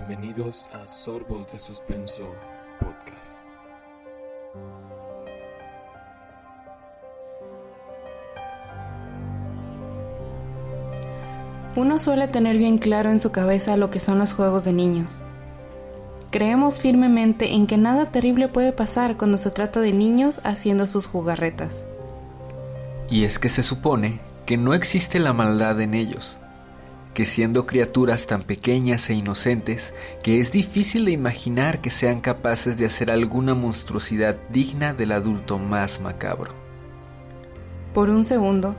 Bienvenidos a Sorbos de Suspenso Podcast. Uno suele tener bien claro en su cabeza lo que son los juegos de niños. Creemos firmemente en que nada terrible puede pasar cuando se trata de niños haciendo sus jugarretas. Y es que se supone que no existe la maldad en ellos, que siendo criaturas tan pequeñas e inocentes que es difícil de imaginar que sean capaces de hacer alguna monstruosidad digna del adulto más macabro. Por un segundo,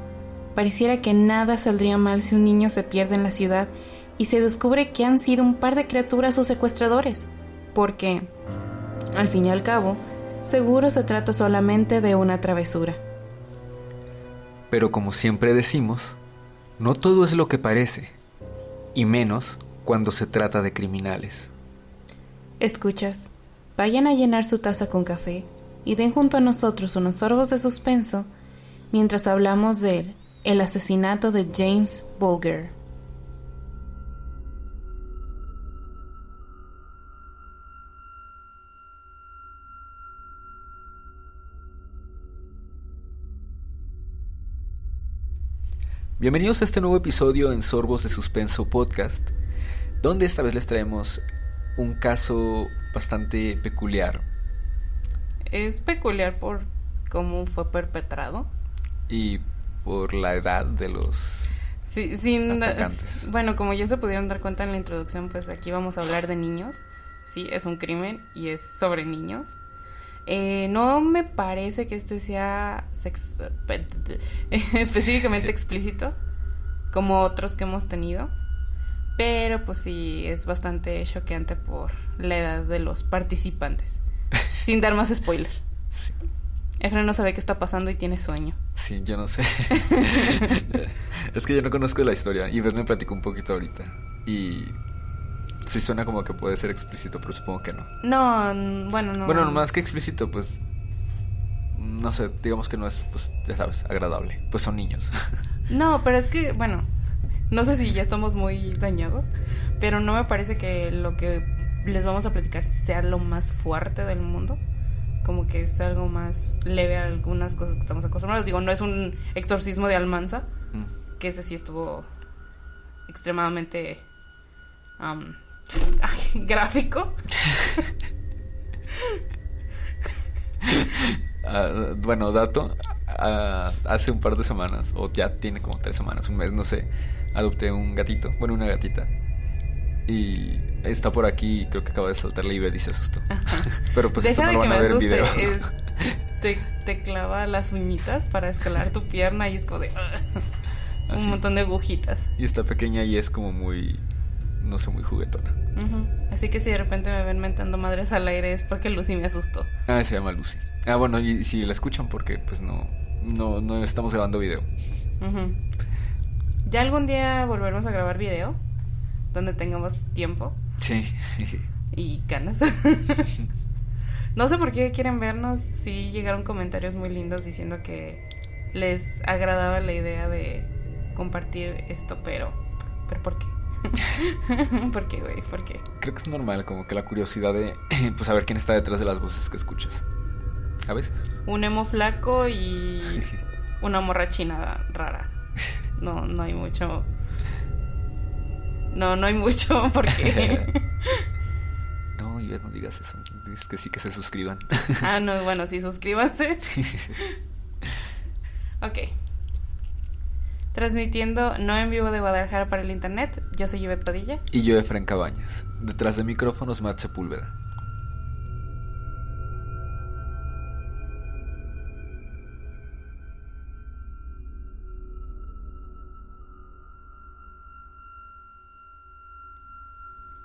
pareciera que nada saldría mal si un niño se pierde en la ciudad y se descubre que han sido un par de criaturas sus secuestradores, porque, al fin y al cabo, seguro se trata solamente de una travesura. Pero como siempre decimos, no todo es lo que parece, y menos cuando se trata de criminales. Escuchas, vayan a llenar su taza con café y den junto a nosotros unos sorbos de suspenso mientras hablamos de el asesinato de James Bulger. Bienvenidos a este nuevo episodio en Sorbos de Suspenso Podcast, donde esta vez les traemos un caso bastante peculiar. Es peculiar por cómo fue perpetrado Y por la edad de los atacantes. Bueno, como ya se pudieron dar cuenta en la introducción, pues aquí vamos a hablar de niños. Sí, es un crimen y es sobre niños. No me parece que este sea específicamente explícito, como otros que hemos tenido, pero pues sí, es bastante choqueante por la edad de los participantes, sin dar más spoiler. Sí. Efraín no sabe qué está pasando y tiene sueño. Sí, yo no sé. Es que yo no conozco la historia y Beth me platicó un poquito ahorita y sí suena como que puede ser explícito, pero supongo que no. No. Bueno, más que explícito, pues no sé, digamos que no es, pues ya sabes, agradable. Pues son niños. No, pero es que, bueno, no sé si ya estamos muy dañados, pero no me parece que lo que les vamos a platicar sea lo más fuerte del mundo. Como que es algo más leve a algunas cosas que estamos acostumbrados. Digo, no es un exorcismo de Almanza, que ese sí estuvo extremadamente gráfico. Bueno, dato, hace un par de semanas, o ya tiene como 3 semanas, un mes, no sé, adopté un gatito, bueno, una gatita. Y está por aquí, creo que acaba de saltarle y y se asustó. Ajá. Pero pues deja esto no de lo van que a ver en video. Te clava las uñitas para escalar tu pierna y es como de un montón de agujitas. Y esta pequeña y es como muy, no sé, muy juguetona. Así que si de repente me ven mentando madres al aire es porque Lucy me asustó. Se llama Lucy. Bueno, y si la escuchan porque pues no estamos grabando video. Ya algún día volveremos a grabar video donde tengamos tiempo. Sí. Y ganas. No sé por qué quieren vernos. Sí llegaron comentarios muy lindos diciendo que les agradaba la idea de compartir esto, pero ¿por qué? ¿Por qué, güey? ¿Por qué? Creo que es normal, como que la curiosidad de pues saber quién está detrás de las voces que escuchas. A veces. Un emo flaco y una morra china rara. No hay mucho. No hay mucho porque. No, ya no digas eso. Es que sí, que se suscriban. No, bueno, sí, suscríbanse. Ok. Transmitiendo no en vivo de Guadalajara para el internet. Yo soy Yvette Padilla. Y yo, Efraín Cabañas. Detrás de micrófonos, Matt Sepúlveda.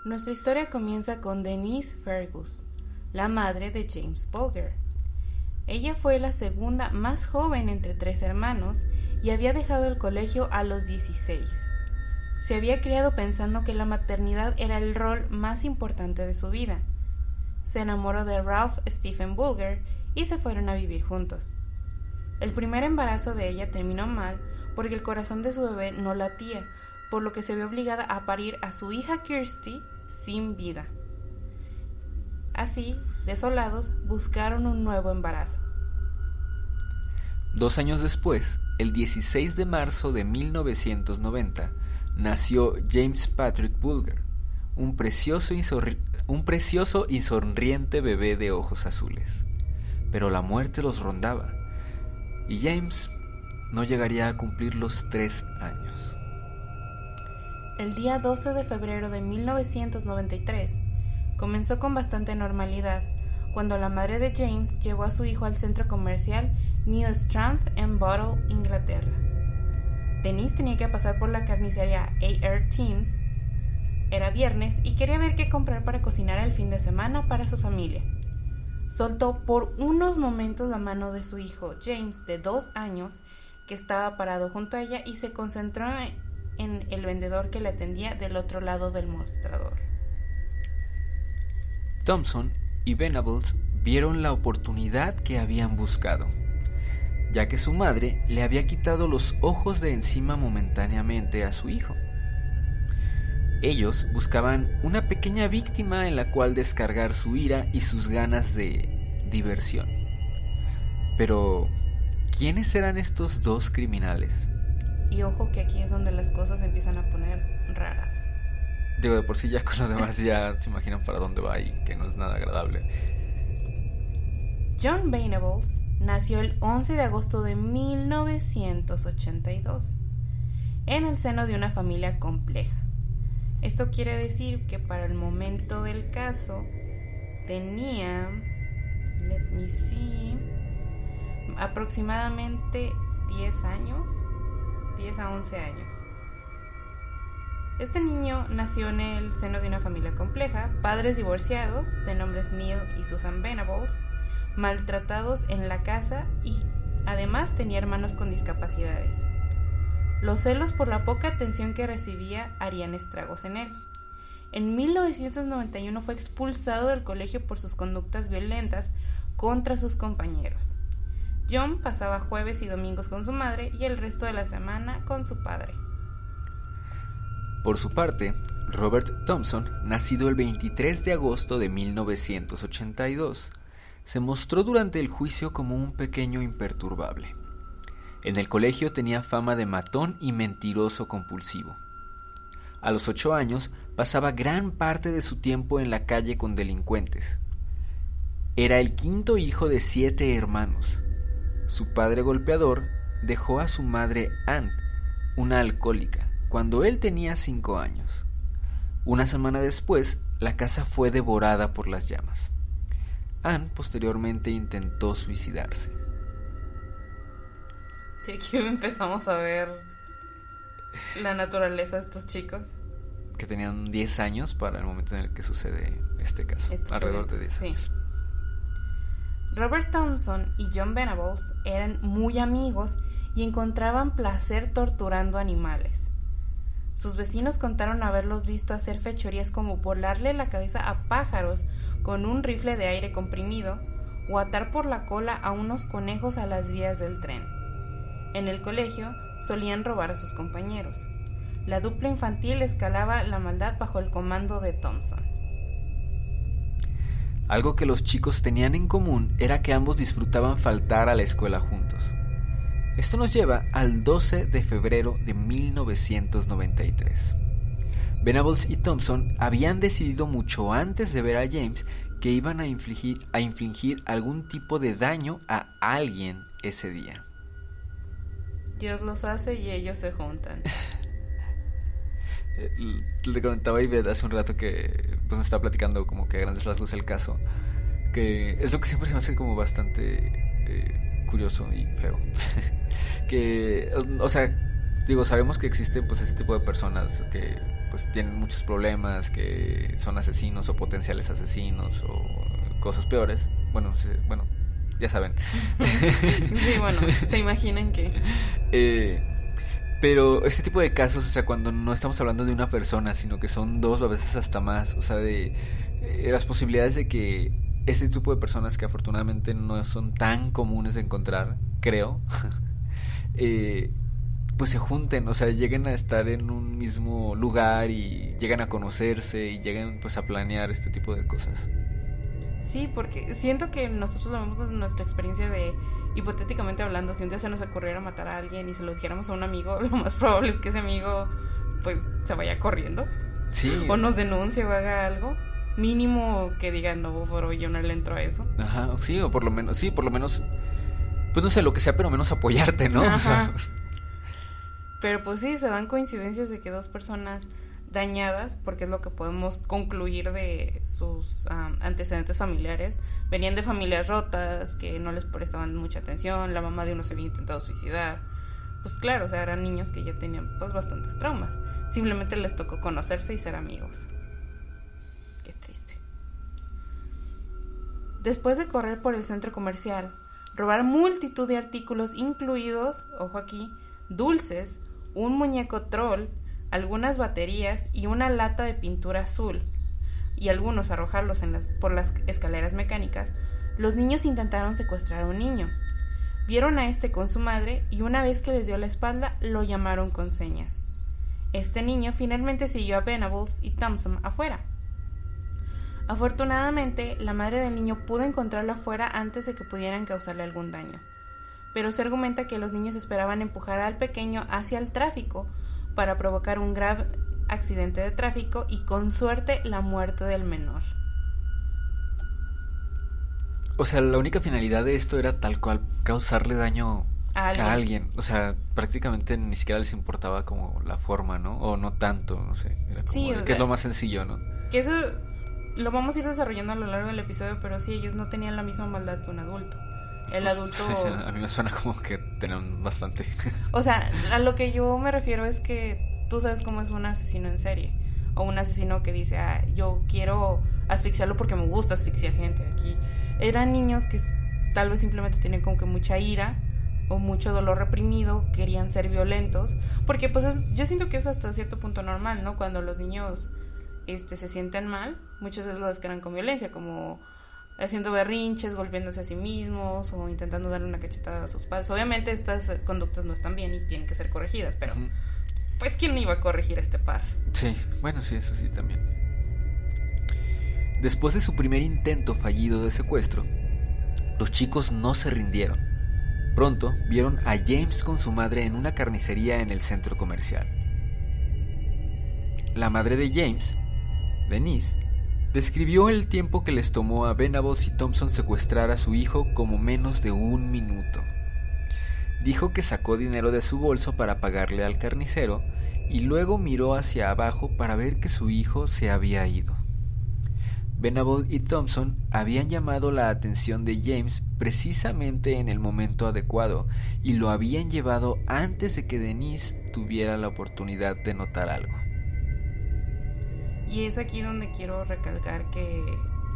Nuestra historia comienza con Denise Fergus, la madre de James Bulger. Ella fue la segunda más joven entre 3 hermanos y había dejado el colegio a los 16. Se había criado pensando que la maternidad era el rol más importante de su vida. Se enamoró de Ralph Stephen Bulger y se fueron a vivir juntos. El primer embarazo de ella terminó mal porque el corazón de su bebé no latía, por lo que se vio obligada a parir a su hija Kirsty sin vida. Así, desolados, buscaron un nuevo embarazo. 2 años después, el 16 de marzo de 1990, nació James Patrick Bulger, un precioso y sonriente bebé de ojos azules. Pero la muerte los rondaba, y James no llegaría a cumplir los 3 años. El día 12 de febrero de 1993 comenzó con bastante normalidad cuando la madre de James llevó a su hijo al centro comercial New Strand en Bottle, Inglaterra. Denise tenía que pasar por la carnicería A.R. Teams. Era viernes y quería ver qué comprar para cocinar el fin de semana para su familia. Soltó por unos momentos la mano de su hijo James, de 2 años, que estaba parado junto a ella, y se concentró en el vendedor que le atendía del otro lado del mostrador. Thompson y Venables vieron la oportunidad que habían buscado, ya que su madre le había quitado los ojos de encima momentáneamente a su hijo. Ellos buscaban una pequeña víctima en la cual descargar su ira y sus ganas de diversión. Pero, ¿quiénes eran estos 2 criminales? Y ojo que aquí es donde las cosas empiezan a poner raras. Digo, de por sí ya con los demás ya se imaginan para dónde va y que no es nada agradable. John Venables nació el 11 de agosto de 1982 en el seno de una familia compleja. Esto quiere decir que para el momento del caso tenía, aproximadamente 10 años, 10 a 11 años. Este niño nació en el seno de una familia compleja, padres divorciados de nombres Neil y Susan Venables, maltratados en la casa, y además tenía hermanos con discapacidades. Los celos por la poca atención que recibía harían estragos en él. En 1991 fue expulsado del colegio por sus conductas violentas contra sus compañeros. John pasaba jueves y domingos con su madre y el resto de la semana con su padre. Por su parte, Robert Thompson, nacido el 23 de agosto de 1982, se mostró durante el juicio como un pequeño imperturbable. En el colegio tenía fama de matón y mentiroso compulsivo. A los 8 años pasaba gran parte de su tiempo en la calle con delincuentes. Era el 5º hijo de 7 hermanos. Su padre golpeador dejó a su madre Ann, una alcohólica, cuando él tenía 5 años. Una semana después, la casa fue devorada por las llamas. Ann posteriormente intentó suicidarse. Sí, aquí empezamos a ver la naturaleza de estos chicos. Que tenían 10 años para el momento en el que sucede este caso. Alrededor de 10 años. Sí. Robert Thompson y John Venables eran muy amigos y encontraban placer torturando animales. Sus vecinos contaron haberlos visto hacer fechorías como volarle la cabeza a pájaros con un rifle de aire comprimido o atar por la cola a unos conejos a las vías del tren. En el colegio solían robar a sus compañeros. La dupla infantil escalaba la maldad bajo el comando de Thompson. Algo que los chicos tenían en común era que ambos disfrutaban faltar a la escuela juntos. Esto nos lleva al 12 de febrero de 1993. Venables y Thompson habían decidido mucho antes de ver a James que iban a infligir algún tipo de daño a alguien ese día. Dios los hace y ellos se juntan. Le comentaba a Ivette hace un rato que pues, me estaba platicando como que a grandes rasgos el caso, que es lo que siempre se me hace como bastante curioso y feo. Que, o sea, digo, sabemos que existe pues ese tipo de personas que pues tienen muchos problemas, que son asesinos o potenciales asesinos o cosas peores. Bueno, ya saben. Sí, bueno, se imaginan que... Pero este tipo de casos, o sea, cuando no estamos hablando de una persona, sino que son 2 o a veces hasta más, o sea, de las posibilidades de que este tipo de personas que afortunadamente no son tan comunes de encontrar, creo, pues se junten, o sea, lleguen a estar en un mismo lugar y lleguen a conocerse y lleguen pues a planear este tipo de cosas. Sí, porque siento que nosotros lo vemos desde nuestra experiencia de, hipotéticamente hablando, si un día se nos ocurriera matar a alguien y se lo dijéramos a un amigo, lo más probable es que ese amigo pues se vaya corriendo. Sí. O nos denuncie o haga algo. Mínimo que diga, no, pero yo no le entro a eso. Ajá, sí, o por lo menos, pues no sé, lo que sea, pero menos apoyarte, ¿no? Ajá. O sea, pero pues sí, se dan coincidencias de que dos personas dañadas, porque es lo que podemos concluir de sus antecedentes familiares, venían de familias rotas, que no les prestaban mucha atención, la mamá de uno se había intentado suicidar. Pues claro, o sea, eran niños que ya tenían pues bastantes traumas. Simplemente les tocó conocerse y ser amigos. Qué triste. Después de correr por el centro comercial, robar multitud de artículos incluidos, ojo aquí, dulces, un muñeco troll, algunas baterías y una lata de pintura azul, y algunos arrojarlos por las escaleras mecánicas, los niños intentaron secuestrar a un niño. Vieron a este con su madre y una vez que les dio la espalda, lo llamaron con señas. Este niño finalmente siguió a Venables y Thompson afuera. Afortunadamente, la madre del niño pudo encontrarlo afuera antes de que pudieran causarle algún daño. Pero se argumenta que los niños esperaban empujar al pequeño hacia el tráfico para provocar un grave accidente de tráfico y con suerte la muerte del menor. o sea, la única finalidad de esto era tal cual causarle daño A alguien. O sea, prácticamente ni siquiera les importaba como la forma, ¿no? O no tanto, no sé. Era como Sí, que es lo más sencillo, ¿no? Que eso lo vamos a ir desarrollando a lo largo del episodio, pero sí, ellos no tenían la misma maldad que un adulto. El adulto... A mí me suena como que tenían bastante. O sea, a lo que yo me refiero es que tú sabes cómo es un asesino en serie. O un asesino que dice, yo quiero asfixiarlo porque me gusta asfixiar gente. Aquí eran niños que tal vez simplemente tenían como que mucha ira o mucho dolor reprimido, querían ser violentos. Porque pues yo siento que es hasta cierto punto normal, ¿no? Cuando los niños se sienten mal, muchas veces lo descargan con violencia, como haciendo berrinches, golpeándose a sí mismos o intentando darle una cachetada a sus padres. Obviamente estas conductas no están bien y tienen que ser corregidas, pero pues ¿quién iba a corregir a este par? Sí, bueno, sí, eso sí también. Después de su primer intento fallido de secuestro, los chicos no se rindieron. Pronto vieron a James con su madre en una carnicería en el centro comercial. La madre de James, Denise, describió el tiempo que les tomó a Venables y Thompson secuestrar a su hijo como menos de 1 minuto. Dijo que sacó dinero de su bolso para pagarle al carnicero y luego miró hacia abajo para ver que su hijo se había ido. Venables y Thompson habían llamado la atención de James precisamente en el momento adecuado y lo habían llevado antes de que Denise tuviera la oportunidad de notar algo. Y es aquí donde quiero recalcar que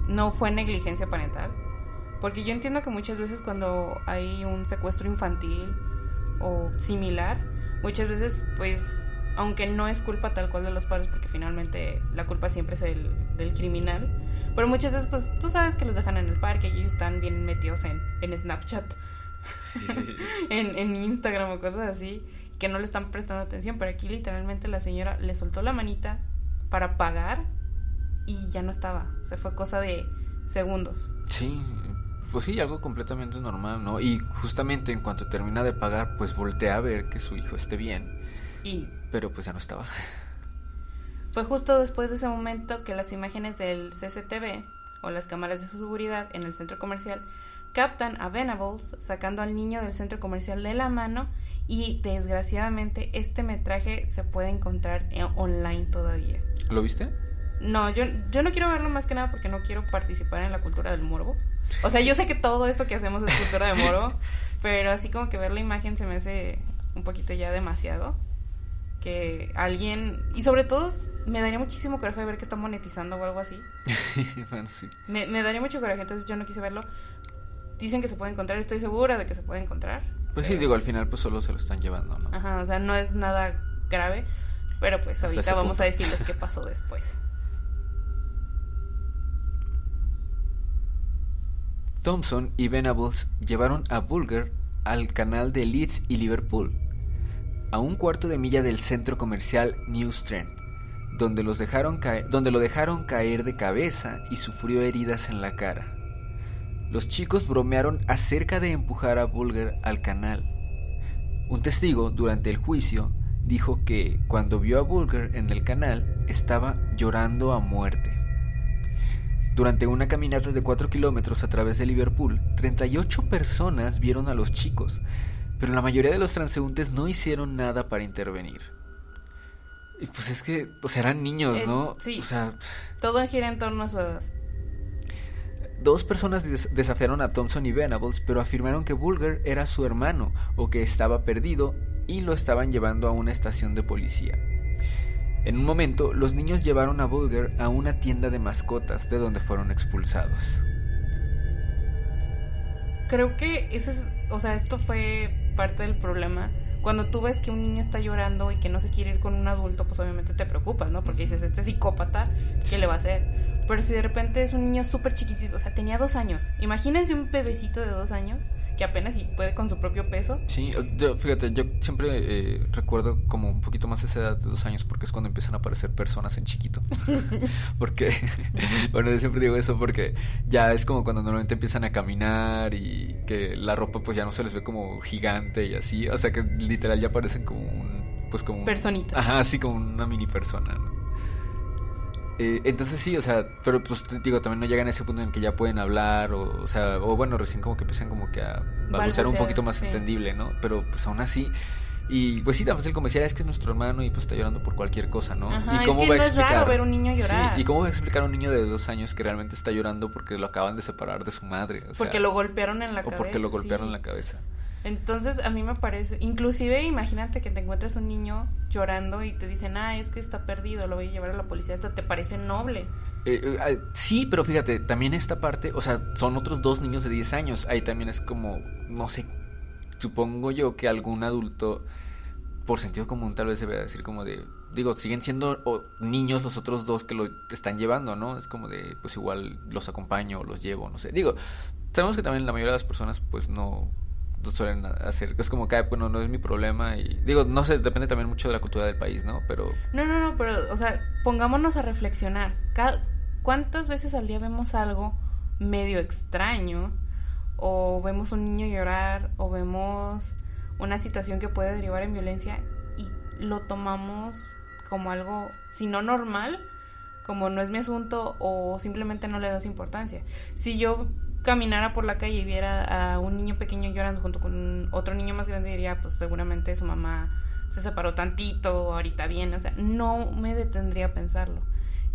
no fue negligencia parental, porque yo entiendo que muchas veces cuando hay un secuestro infantil o similar, muchas veces pues aunque no es culpa tal cual de los padres, porque finalmente la culpa siempre es del criminal, pero muchas veces pues tú sabes que los dejan en el parque y ellos están bien metidos en Snapchat en Instagram o cosas así, que no le están prestando atención. Pero aquí literalmente la señora le soltó la manita para pagar y ya no estaba, o sea, fue cosa de segundos. Sí, pues sí, algo completamente normal, ¿no? Y justamente en cuanto termina de pagar, pues voltea a ver que su hijo esté bien. Pero pues ya no estaba. Fue justo después de ese momento que las imágenes del CCTV o las cámaras de seguridad en el centro comercial captan a Venables sacando al niño del centro comercial de la mano, y desgraciadamente este metraje se puede encontrar online todavía. ¿Lo viste? No, yo no quiero verlo más que nada porque no quiero participar en la cultura del morbo. O sea, yo sé que todo esto que hacemos es cultura de morbo, pero así como que ver la imagen se me hace un poquito ya demasiado. Que alguien... Y sobre todo me daría muchísimo coraje de ver que está monetizando o algo así. Bueno, sí. Me daría mucho coraje, entonces yo no quise verlo. Dicen que se puede encontrar, estoy segura de que se puede encontrar. Pues sí, digo, al final pues solo se lo están llevando, ¿no? Ajá, o sea, no es nada grave, pero pues ahorita vamos a decirles qué pasó después. Thompson y Venables llevaron a Bulger al canal de Leeds y Liverpool. a un cuarto de milla del centro comercial New Strand, donde lo dejaron caer de cabeza y sufrió heridas en la cara. Los chicos bromearon acerca de empujar a Bulger al canal. Un testigo, durante el juicio, dijo que cuando vio a Bulger en el canal, estaba llorando a muerte. Durante una caminata de 4 kilómetros a través de Liverpool, 38 personas vieron a los chicos, pero la mayoría de los transeúntes no hicieron nada para intervenir. Y pues es que, pues eran niños, ¿no? Sí, o sea, todo gira en torno a su edad. 2 personas desafiaron a Thompson y Venables, pero afirmaron que Bulger era su hermano o que estaba perdido y lo estaban llevando a una estación de policía. En un momento, los niños llevaron a Bulger a una tienda de mascotas, de donde fueron expulsados. Creo que esto fue parte del problema. Cuando tú ves que un niño está llorando y que no se quiere ir con un adulto, pues obviamente te preocupas, ¿no? Porque dices, este psicópata, ¿qué le va a hacer? Pero si de repente es un niño súper chiquitito, o sea, tenía 2 años. Imagínense un bebecito de 2 años que apenas puede con su propio peso. Sí, fíjate, yo siempre recuerdo como un poquito más esa edad de 2 años, porque es cuando empiezan a aparecer personas en chiquito. Porque, bueno, yo siempre digo eso porque ya es como cuando normalmente empiezan a caminar y que la ropa pues ya no se les ve como gigante y así. O sea que literal ya parecen como personitas. Ajá, así como una mini persona, ¿no? Entonces sí, o sea, pero pues digo, también no llegan a ese punto en el que ya pueden hablar, o bueno, recién como que empiezan como que a balbucear un poquito más entendible, ¿no? Pero pues aún así, y pues sí, tan fácil como decir, es que es nuestro hermano y pues está llorando por cualquier cosa, ¿no? Ajá, ¿Y cómo es que va a no explicar? Es raro ver un niño llorar. Sí, ¿y cómo va a explicar a un niño de 2 años que realmente está llorando porque lo acaban de separar de su madre? O sea, porque lo golpearon en la cabeza. O porque lo golpearon en la cabeza. Entonces a mí me parece, inclusive imagínate que te encuentras un niño llorando y te dicen, es que está perdido, lo voy a llevar a la policía, ¿esto te parece noble? Sí, pero fíjate, también esta parte, o sea, son otros 2 niños de 10 años, ahí también es como, no sé, supongo yo que algún adulto, por sentido común tal vez se debe decir como de, digo, siguen siendo niños los otros 2 que lo están llevando, ¿no? Es como de, pues igual los acompaño o los llevo, no sé, digo, sabemos que también la mayoría de las personas pues no suelen hacer, es como que bueno, no es mi problema y digo, no sé, depende también mucho de la cultura del país, ¿no? Pero pero, o sea, pongámonos a reflexionar. ¿Cuántas veces al día vemos algo medio extraño? O vemos un niño llorar, o vemos una situación que puede derivar en violencia y lo tomamos como algo, si no normal, como no es mi asunto, o simplemente no le das importancia. Si yo caminara por la calle y viera a un niño pequeño llorando junto con otro niño más grande, diría, pues seguramente su mamá se separó tantito, ahorita bien, o sea, no me detendría a pensarlo.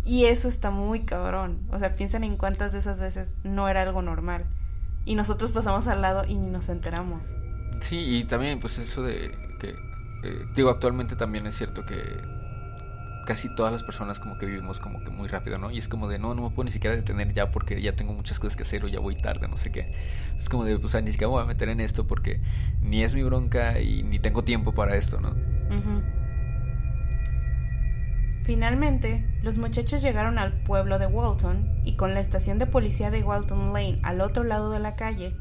Y eso está muy cabrón. O sea, piensen en cuántas de esas veces no era algo normal y nosotros pasamos al lado y ni nos enteramos. Sí, y también pues eso de que digo, actualmente también es cierto que casi todas las personas como que vivimos como que muy rápido, ¿no? Y es como de, no me puedo ni siquiera detener ya porque ya tengo muchas cosas que hacer o ya voy tarde, no sé qué. Es como de, pues ni siquiera me voy a meter en esto porque ni es mi bronca y ni tengo tiempo para esto, ¿no? Uh-huh. Finalmente, los muchachos llegaron al pueblo de Walton y con la estación de policía de Walton Lane al otro lado de la calle,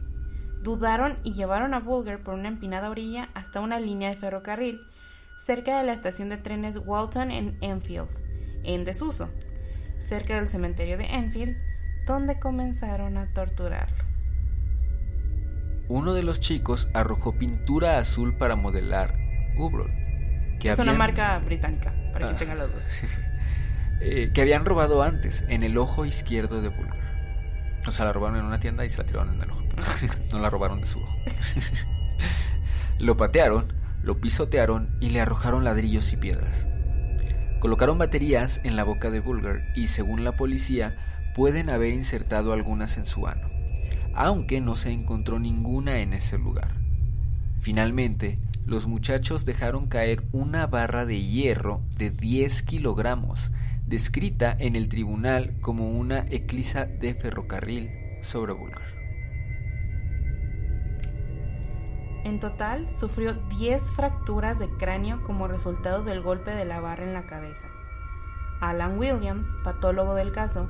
dudaron y llevaron a Bulger por una empinada orilla hasta una línea de ferrocarril cerca de la estación de trenes Walton en Enfield, en desuso, cerca del cementerio de Enfield, donde comenzaron a torturarlo. Uno de los chicos arrojó pintura azul para modelar Ubrol. Es una marca británica, para quien tenga la duda. Que habían robado antes, en el ojo izquierdo de Bulger. O sea, la robaron en una tienda y se la tiraron en el ojo. No la robaron de su ojo. Lo patearon, lo pisotearon y le arrojaron ladrillos y piedras. Colocaron baterías en la boca de Bulger y, según la policía, pueden haber insertado algunas en su ano, aunque no se encontró ninguna en ese lugar. Finalmente, los muchachos dejaron caer una barra de hierro de 10 kilogramos, descrita en el tribunal como una eclisa de ferrocarril sobre Bulger. En total, sufrió 10 fracturas de cráneo como resultado del golpe de la barra en la cabeza. Alan Williams, patólogo del caso,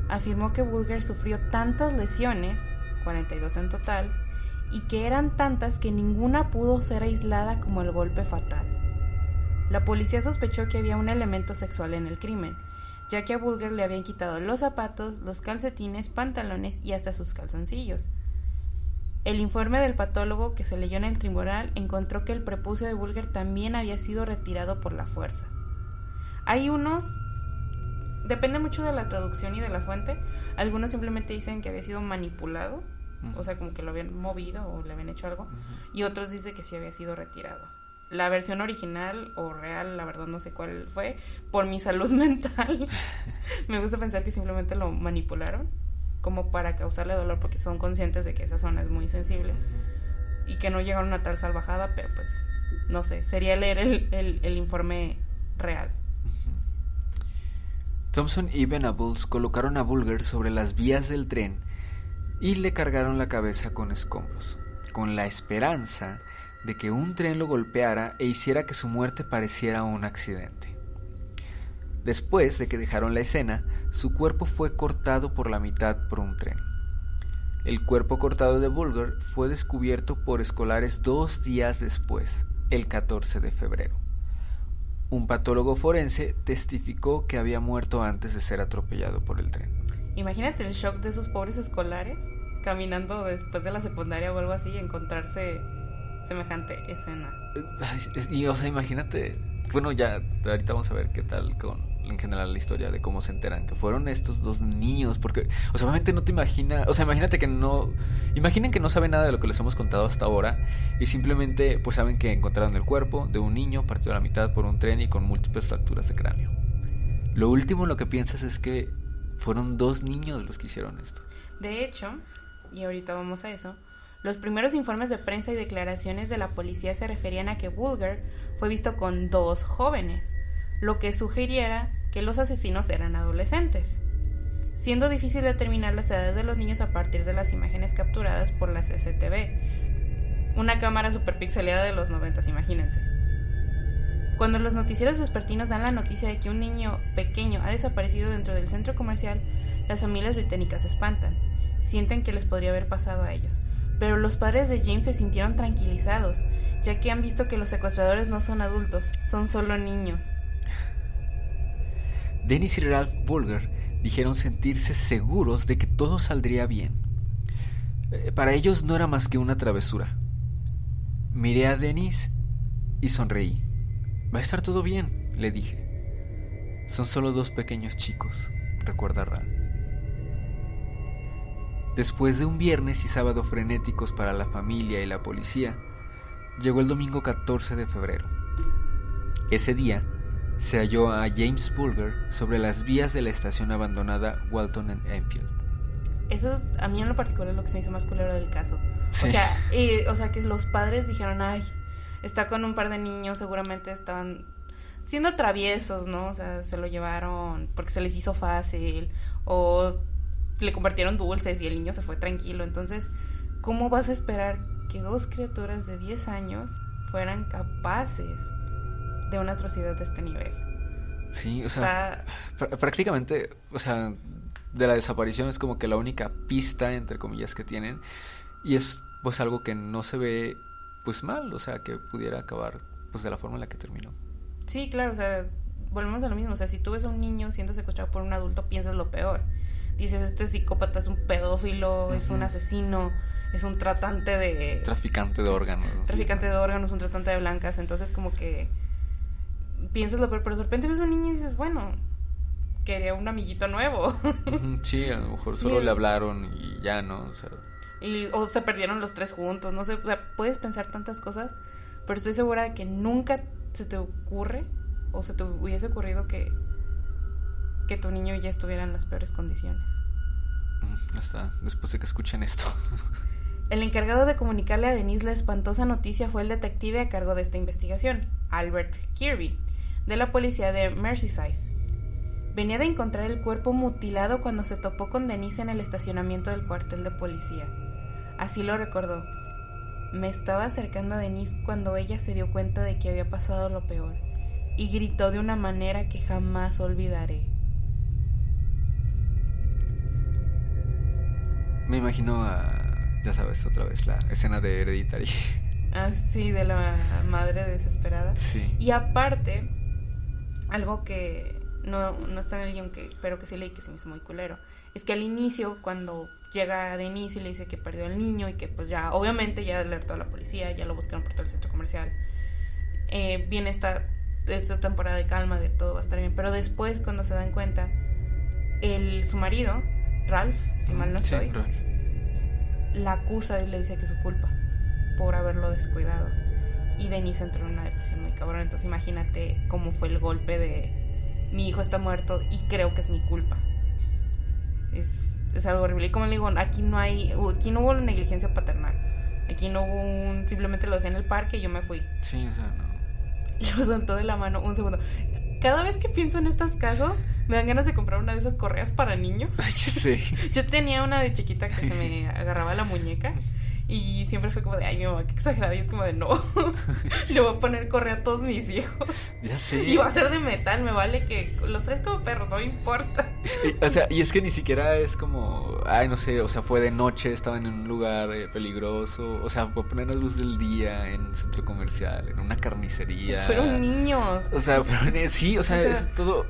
afirmó que Bulger sufrió tantas lesiones, 42 en total, y que eran tantas que ninguna pudo ser aislada como el golpe fatal. La policía sospechó que había un elemento sexual en el crimen, ya que a Bulger le habían quitado los zapatos, los calcetines, pantalones y hasta sus calzoncillos. El informe del patólogo que se leyó en el tribunal encontró que el prepucio de Bulger también había sido retirado por la fuerza. Hay unos... Depende mucho de la traducción y de la fuente. Algunos simplemente dicen que había sido manipulado, o sea, como que lo habían movido o le habían hecho algo, y otros dicen que sí había sido retirado. La versión original o real, la verdad no sé cuál fue, por mi salud mental. Me gusta pensar que simplemente lo manipularon como para causarle dolor, porque son conscientes de que esa zona es muy sensible y que no llegaron a tal salvajada, pero pues no sé, sería leer el informe real. Thompson y Venables colocaron a Bulger sobre las vías del tren y le cargaron la cabeza con escombros, con la esperanza de que un tren lo golpeara e hiciera que su muerte pareciera un accidente. Después de que dejaron la escena, su cuerpo fue cortado por la mitad por un tren. El cuerpo cortado de Bulger fue descubierto por escolares 2 días después, el 14 de febrero. Un patólogo forense testificó que había muerto antes de ser atropellado por el tren. Imagínate el shock de esos pobres escolares caminando después de la secundaria o algo así y encontrarse semejante escena. Y o sea, imagínate, bueno, ya ahorita vamos a ver qué tal con en general la historia de cómo se enteran que fueron estos 2 niños, porque, o sea, obviamente no te imaginas, o sea, imaginen que no saben nada de lo que les hemos contado hasta ahora y simplemente pues saben que encontraron el cuerpo de un niño partido a la mitad por un tren y con múltiples fracturas de cráneo. Lo último en lo que piensas es que fueron 2 niños los que hicieron esto. De hecho, y ahorita vamos a eso, los primeros informes de prensa y declaraciones de la policía se referían a que Bulger fue visto con 2 jóvenes, lo que sugiriera que los asesinos eran adolescentes, siendo difícil determinar las edades de los niños a partir de las imágenes capturadas por la CCTV, una cámara superpixeleada de los 90, imagínense. Cuando los noticieros vespertinos dan la noticia de que un niño pequeño ha desaparecido dentro del centro comercial, las familias británicas se espantan, sienten que les podría haber pasado a ellos. Pero los padres de James se sintieron tranquilizados, ya que han visto que los secuestradores no son adultos, son solo niños. Dennis y Ralph Bulger dijeron sentirse seguros de que todo saldría bien. Para ellos no era más que una travesura. Miré a Dennis y sonreí. Va a estar todo bien, le dije. Son solo 2 pequeños chicos, recuerda Ralph. Después de un viernes y sábado frenéticos para la familia y la policía, llegó el domingo 14 de febrero. Ese día se halló a James Bulger sobre las vías de la estación abandonada Walton and Enfield. Eso es, a mí en lo particular, lo que se me hizo más culero del caso. Sí. O sea, que los padres dijeron, ay, está con un par de niños, seguramente estaban siendo traviesos, ¿no? O sea, se lo llevaron porque se les hizo fácil, o le compartieron dulces y el niño se fue tranquilo. Entonces, ¿cómo vas a esperar que 2 criaturas de 10 años fueran capaces de una atrocidad de este nivel? Sí, o sea, prácticamente, o sea, de la desaparición es como que la única pista, entre comillas, que tienen, y es pues algo que no se ve pues mal, o sea, que pudiera acabar pues de la forma en la que terminó. Sí, claro, o sea, volvemos a lo mismo, o sea, si tú ves a un niño siendo secuestrado por un adulto, piensas lo peor. Dices, este psicópata es un pedófilo, es un asesino, es un tratante de... Traficante de órganos. Traficante de órganos, un tratante de blancas. Entonces como que piensas lo peor, pero de repente ves a un niño y dices, bueno, quería un amiguito nuevo. Sí, a lo mejor solo le hablaron y ya, ¿no? O sea... o se perdieron los 3 juntos, no sé, o sea, puedes pensar tantas cosas, pero estoy segura de que nunca se te ocurre o se te hubiese ocurrido que tu niño ya estuviera en las peores condiciones. Hasta después de que escuchen esto. El encargado de comunicarle a Denise la espantosa noticia fue el detective a cargo de esta investigación, Albert Kirby, de la policía de Merseyside. Venía de encontrar el cuerpo mutilado cuando se topó con Denise en el estacionamiento del cuartel de policía. Así lo recordó. Me estaba acercando a Denise cuando ella se dio cuenta de que había pasado lo peor, y gritó de una manera que jamás olvidaré. Me imagino ya sabes, otra vez la escena de Hereditary. Sí, de la madre desesperada. Sí. Y aparte, algo que no está en el guión, pero que sí leí, que se me hizo muy culero, es que al inicio, cuando llega Denise y le dice que perdió al niño y que pues ya, obviamente ya alertó a la policía, ya lo buscaron por todo el centro comercial, viene esta temporada de calma, de todo va a estar bien, pero después cuando se dan cuenta, su marido, Ralph, si mal no estoy, Ralph. la acusa y le dice que es su culpa por haberlo descuidado. Y Denise entró en una depresión muy cabrón. Entonces imagínate cómo fue el golpe de mi hijo está muerto y creo que es mi culpa. Es algo horrible. Y como le digo, aquí no hubo negligencia paternal. Aquí no hubo simplemente lo dejé en el parque y yo me fui. Sí, o sea, no. Lo soltó de la mano. Un segundo. Cada vez que pienso en estos casos, me dan ganas de comprar una de esas correas para niños. Ay, sí. Yo tenía una de chiquita que se me agarraba la muñeca y siempre fue como de, ay, mi mamá, qué exagerada. Y es como de, no, le voy a poner correa a todos mis hijos. Ya sé. Y va a ser de metal, me vale que los traes como perros, no importa. O sea, y es que ni siquiera es como, ay, no sé, o sea, fue de noche, estaban en un lugar peligroso, o sea, fue a poner la luz del día en un centro comercial, en una carnicería. Fueron niños. O sea, pero, sí, o sea, es todo,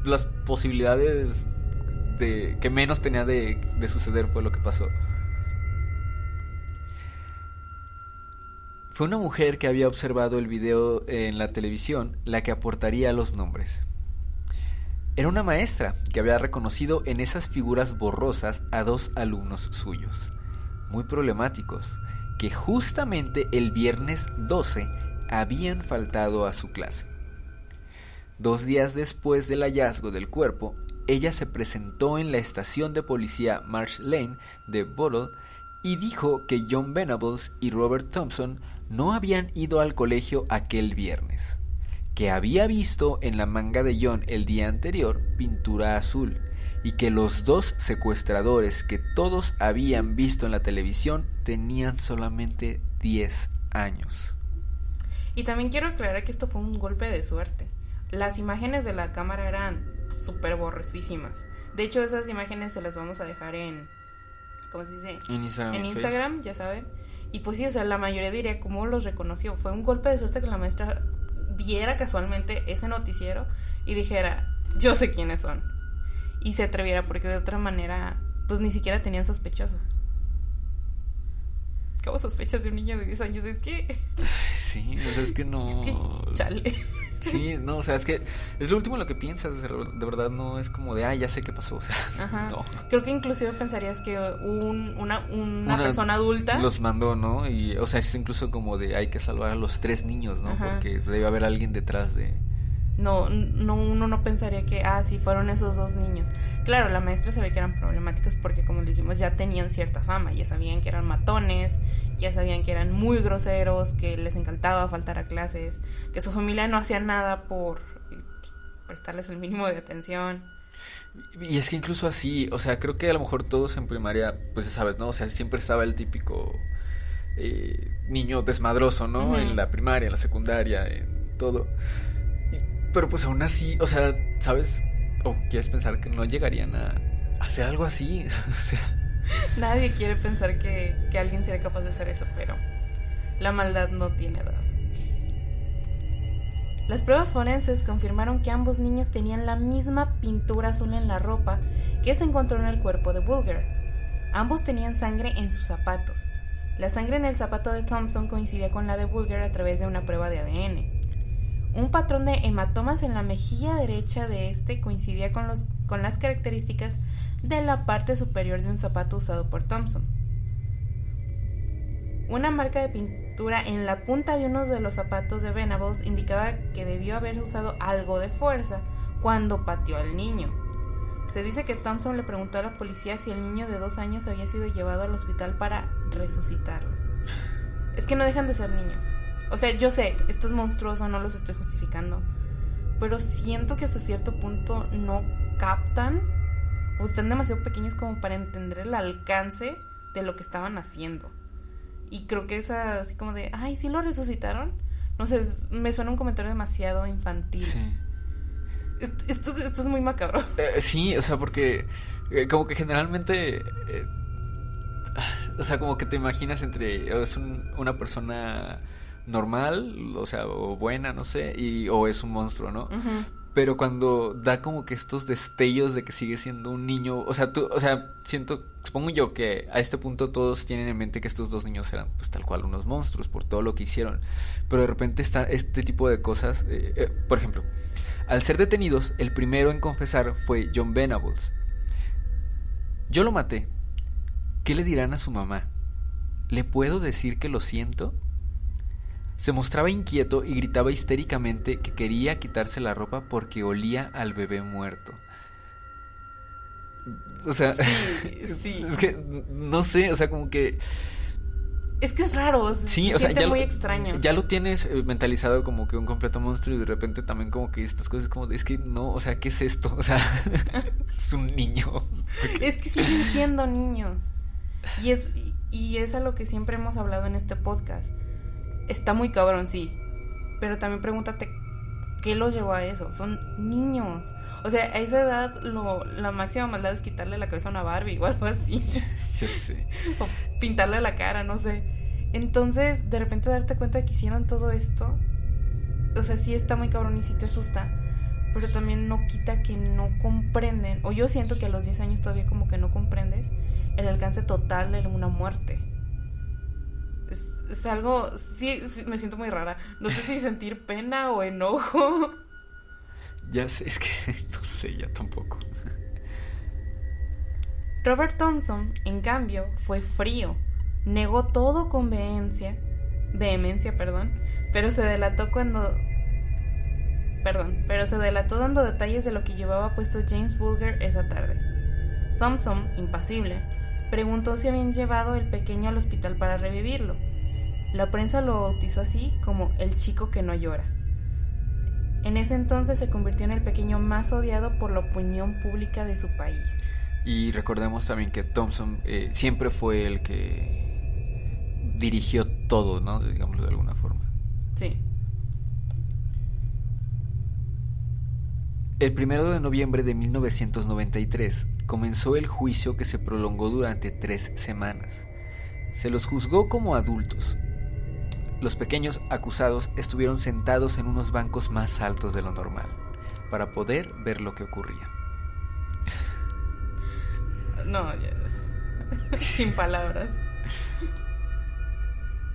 las posibilidades de que menos tenía de suceder fue lo que pasó. Fue una mujer que había observado el video en la televisión la que aportaría los nombres. Era una maestra que había reconocido en esas figuras borrosas a 2 alumnos suyos, muy problemáticos, que justamente el viernes 12 habían faltado a su clase. 2 días después del hallazgo del cuerpo, ella se presentó en la estación de policía Marsh Lane de Bottle y dijo que John Venables y Robert Thompson no habían ido al colegio aquel viernes, que había visto en la manga de John el día anterior pintura azul y que los 2 secuestradores que todos habían visto en la televisión tenían solamente 10 años. Y también quiero aclarar que esto fue un golpe de suerte. Las imágenes de la cámara eran súper borrosísimas. De hecho, esas imágenes se las vamos a dejar en... ¿Cómo se dice? En Instagram, ya saben. Y pues sí, o sea, la mayoría diría cómo los reconoció. Fue un golpe de suerte que la maestra viera casualmente ese noticiero y dijera, yo sé quiénes son. Y se atreviera, porque de otra manera, pues ni siquiera tenían sospechoso. ¿Cómo sospechas de un niño de 10 años? Es que... Sí, o sea, es que no... Es que, chale. Sí, no, o sea, es que es lo último en lo que piensas, de verdad no es como de, ya sé qué pasó, o sea, ajá. No. Creo que inclusive pensarías que una persona adulta los mandó, ¿no? Y, o sea, es incluso como de, hay que salvar a los 3 niños, ¿no? Ajá. Porque debe haber alguien detrás de... No, uno no pensaría que, sí, fueron esos 2 niños. Claro, la maestra se ve que eran problemáticos porque, como dijimos, ya tenían cierta fama. Ya sabían que eran matones, ya sabían que eran muy groseros, que les encantaba faltar a clases, que su familia no hacía nada por prestarles el mínimo de atención. Y es que incluso así, o sea, creo que a lo mejor todos en primaria, pues ya sabes, ¿no? O sea, siempre estaba el típico niño desmadroso, ¿no? Uh-huh. En la primaria, en la secundaria, en todo. Pero pues aún así, o sea, ¿sabes? O quieres pensar que no llegarían a hacer algo así. O sea, nadie quiere pensar que alguien sería capaz de hacer eso, pero la maldad no tiene edad. Las pruebas forenses confirmaron que ambos niños tenían la misma pintura azul en la ropa que se encontró en el cuerpo de Bulger. Ambos tenían sangre en sus zapatos. La sangre en el zapato de Thompson coincidía con la de Bulger a través de una prueba de ADN. Un patrón de hematomas en la mejilla derecha de este coincidía con las características de la parte superior de un zapato usado por Thompson. Una marca de pintura en la punta de uno de los zapatos de Venables indicaba que debió haber usado algo de fuerza cuando pateó al niño. Se dice que Thompson le preguntó a la policía si el niño de 2 años había sido llevado al hospital para resucitarlo. Es que no dejan de ser niños. O sea, yo sé, esto es monstruoso, no los estoy justificando, pero siento que hasta cierto punto no captan o están demasiado pequeños como para entender el alcance de lo que estaban haciendo. Y creo que es así como de, ¿sí lo resucitaron? No sé, me suena un comentario demasiado infantil. Sí. Esto es muy macabro. Sí, o sea, porque como que generalmente... o sea, como que te imaginas entre, es una persona normal, o sea, o buena, no sé, o es un monstruo, ¿no? Uh-huh. Pero cuando da como que estos destellos de que sigue siendo un niño, o sea, supongo yo que a este punto todos tienen en mente que estos dos niños eran pues tal cual unos monstruos por todo lo que hicieron, pero de repente está este tipo de cosas, por ejemplo, al ser detenidos, el primero en confesar fue John Venables. Yo lo maté. ¿Qué le dirán a su mamá? ¿Le puedo decir que lo siento? Se mostraba inquieto y gritaba histéricamente que quería quitarse la ropa porque olía al bebé muerto. O sea, sí. Es que no sé, o sea, como que es que es raro, sí, se siente muy extraño. Ya lo tienes mentalizado como que un completo monstruo y de repente también como que estas cosas como de, es que no, o sea, ¿qué es esto? O sea, es un niño. Es que siguen siendo niños. Y es a lo que siempre hemos hablado en este podcast. Está muy cabrón, sí, pero también pregúntate ¿qué los llevó a eso? Son niños. O sea, a esa edad la máxima maldad es quitarle la cabeza a una Barbie o algo así. Ya sé. O pintarle la cara, no sé. Entonces, de repente darte cuenta de que hicieron todo esto, o sea, sí está muy cabrón y sí te asusta, pero también no quita que no comprenden, o yo siento que a los 10 años todavía como que no comprendes el alcance total de una muerte. Es algo, sí, me siento muy rara. No sé si sentir pena o enojo. Ya sé, es que no sé, ya tampoco. Robert Thompson, en cambio, fue frío. Negó todo con vehemencia, pero se delató dando detalles de lo que llevaba puesto James Bulger esa tarde. Thompson, impasible, preguntó si habían llevado el pequeño al hospital para revivirlo. La prensa lo bautizó así como el chico que no llora. En ese entonces se convirtió en el pequeño más odiado por la opinión pública de su país. Y recordemos también que Thompson siempre fue el que dirigió todo, ¿no? Digámoslo de alguna forma. Sí. El 1 de noviembre de 1993 comenzó el juicio que se prolongó durante 3 semanas. Se los juzgó como adultos. Los pequeños acusados estuvieron sentados en unos bancos más altos de lo normal para poder ver lo que ocurría. No, ya. Sin palabras.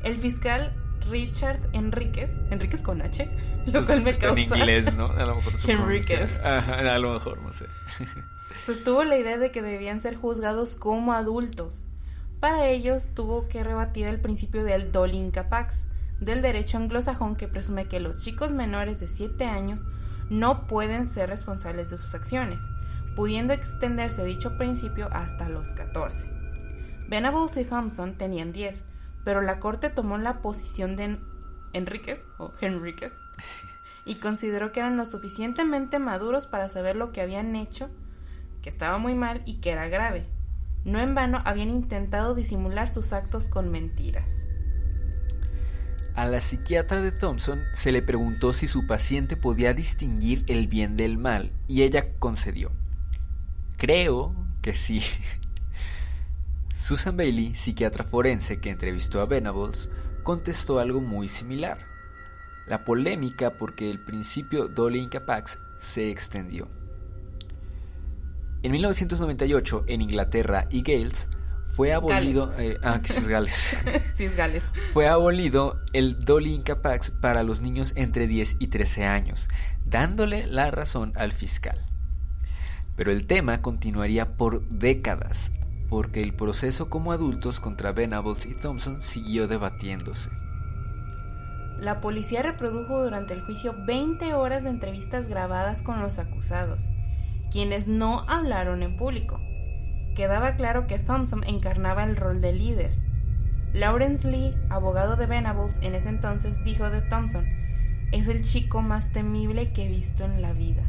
El fiscal Richard Enríquez con H, lo cual me causa... En inglés, ¿no? A lo mejor Enríquez. Ajá, a lo mejor, no sé. Sostuvo la idea de que debían ser juzgados como adultos. Para ellos tuvo que rebatir el principio del Dolinka Pax, del derecho anglosajón que presume que los chicos menores de 7 años no pueden ser responsables de sus acciones, pudiendo extenderse dicho principio hasta los 14. Venables y Thompson tenían 10, pero la corte tomó la posición de Enríquez y consideró que eran lo suficientemente maduros para saber lo que habían hecho, que estaba muy mal y que era grave. No en vano habían intentado disimular sus actos con mentiras. A la psiquiatra de Thompson se le preguntó si su paciente podía distinguir el bien del mal y ella concedió: creo que sí. Susan Bailey, psiquiatra forense que entrevistó a Venables, contestó algo muy similar. La polémica porque el principio Dolinka Pax se extendió. En 1998, en Inglaterra y Gales, fue abolido... Gales. Sí, es Gales. Fue abolido el Dolinka Pax para los niños entre 10 y 13 años, dándole la razón al fiscal. Pero el tema continuaría por décadas, porque el proceso como adultos contra Venables y Thompson siguió debatiéndose. La policía reprodujo durante el juicio 20 horas de entrevistas grabadas con los acusados, quienes no hablaron en público. Quedaba claro que Thompson encarnaba el rol de líder. Lawrence Lee, abogado de Venables en ese entonces, dijo de Thompson: es el chico más temible que he visto en la vida.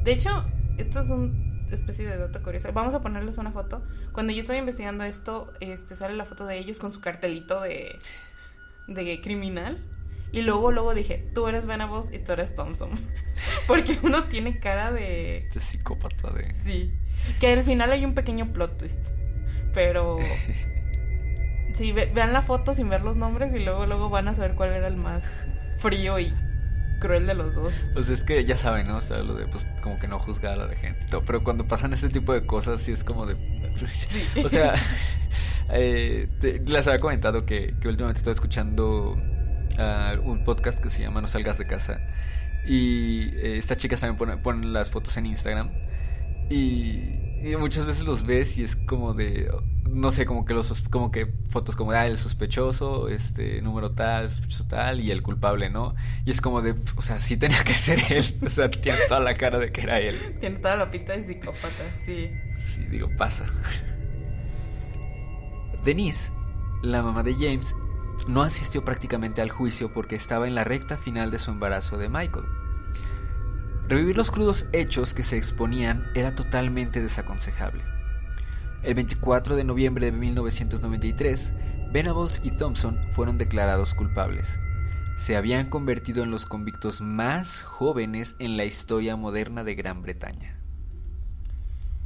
De hecho, esto es una especie de dato curioso. Vamos a ponerles una foto. Cuando yo estaba investigando esto, sale la foto de ellos con su cartelito de criminal. Y luego dije, tú eres Venables y tú eres Thompson. Porque uno tiene cara de... Este psicópata de... Sí. Que al final hay un pequeño plot twist. Pero sí, vean la foto sin ver los nombres y luego van a saber cuál era el más frío y cruel de los dos. Pues es que ya saben, ¿no? O sea, lo de pues como que no juzgar a la gente y todo. Pero cuando pasan este tipo de cosas sí es como de... Sí. O sea, les había comentado que últimamente estaba escuchando un podcast que se llama No Salgas de Casa. Y estas chicas también ponen las fotos en Instagram. Y muchas veces los ves y es como de... No sé, como que fotos como de el sospechoso, número tal, sospechoso tal y el culpable, ¿no? Y es como de, o sea, sí tenía que ser él. O sea, tiene toda la cara de que era él. Tiene toda la pinta de psicópata, sí. Sí, digo, pasa. Denise, la mamá de James, no asistió prácticamente al juicio porque estaba en la recta final de su embarazo de Michael. Revivir los crudos hechos que se exponían era totalmente desaconsejable. El 24 de noviembre de 1993, Venables y Thompson fueron declarados culpables. Se habían convertido en los convictos más jóvenes en la historia moderna de Gran Bretaña.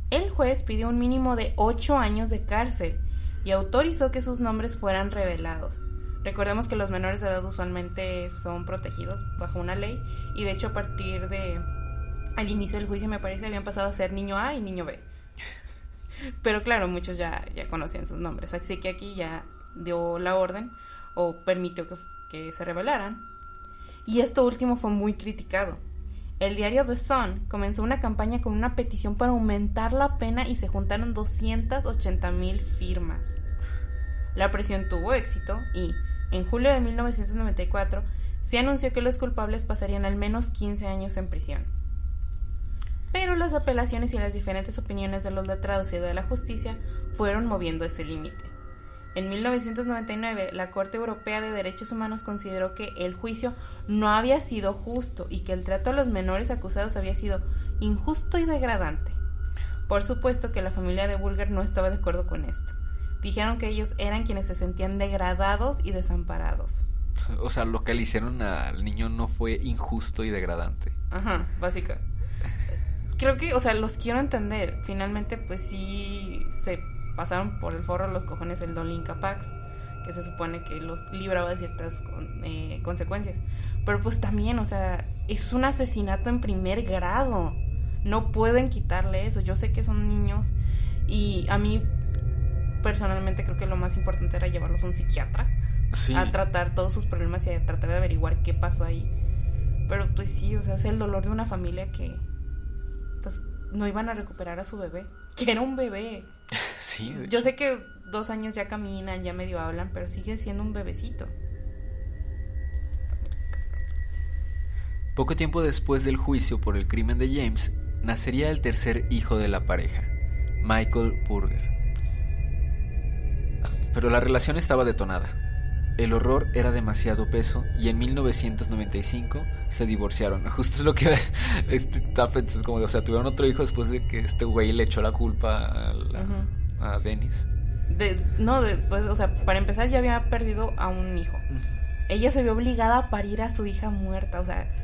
El juez pidió un mínimo de 8 años de cárcel y autorizó que sus nombres fueran revelados. Recordemos que los menores de edad usualmente son protegidos bajo una ley y de hecho a partir de al inicio del juicio me parece habían pasado a ser niño A y niño B. Pero claro, muchos ya conocían sus nombres, así que aquí ya dio la orden o permitió que se revelaran. Y esto último fue muy criticado. El diario The Sun comenzó una campaña con una petición para aumentar la pena y se juntaron 280,000 firmas. La presión tuvo éxito y, en julio de 1994, se anunció que los culpables pasarían al menos 15 años en prisión. Pero las apelaciones y las diferentes opiniones de los letrados y de la justicia fueron moviendo ese límite. En 1999, la Corte Europea de Derechos Humanos consideró que el juicio no había sido justo y que el trato a los menores acusados había sido injusto y degradante. Por supuesto que la familia de Bulger no estaba de acuerdo con esto. Dijeron que ellos eran quienes se sentían degradados y desamparados. O sea, lo que le hicieron al niño no fue injusto y degradante. Ajá, básica. Creo que, o sea, los quiero entender. Finalmente, pues sí se pasaron por el forro los cojones el Don Linka Pax, que se supone que los libraba de ciertas consecuencias. Pero pues también, o sea, es un asesinato en primer grado. No pueden quitarle eso. Yo sé que son niños y a mí personalmente creo que lo más importante era llevarlos a un psiquiatra, sí, a tratar todos sus problemas y a tratar de averiguar qué pasó ahí. Pero pues sí, o sea, es el dolor de una familia que pues no iban a recuperar a su bebé, que era un bebé. Sí, yo sé que 2 años ya caminan, ya medio hablan, pero sigue siendo un bebecito. Poco tiempo después del juicio por el crimen de James, nacería el tercer hijo de la pareja, Michael Burger. Pero la relación estaba detonada. El horror era demasiado peso y en 1995 se divorciaron. Justo es lo que está pensando, como, o sea, tuvieron otro hijo después de que este güey le echó la culpa a Dennis. Después, o sea, para empezar ya había perdido a un hijo. Ella se vio obligada a parir a su hija muerta, o sea,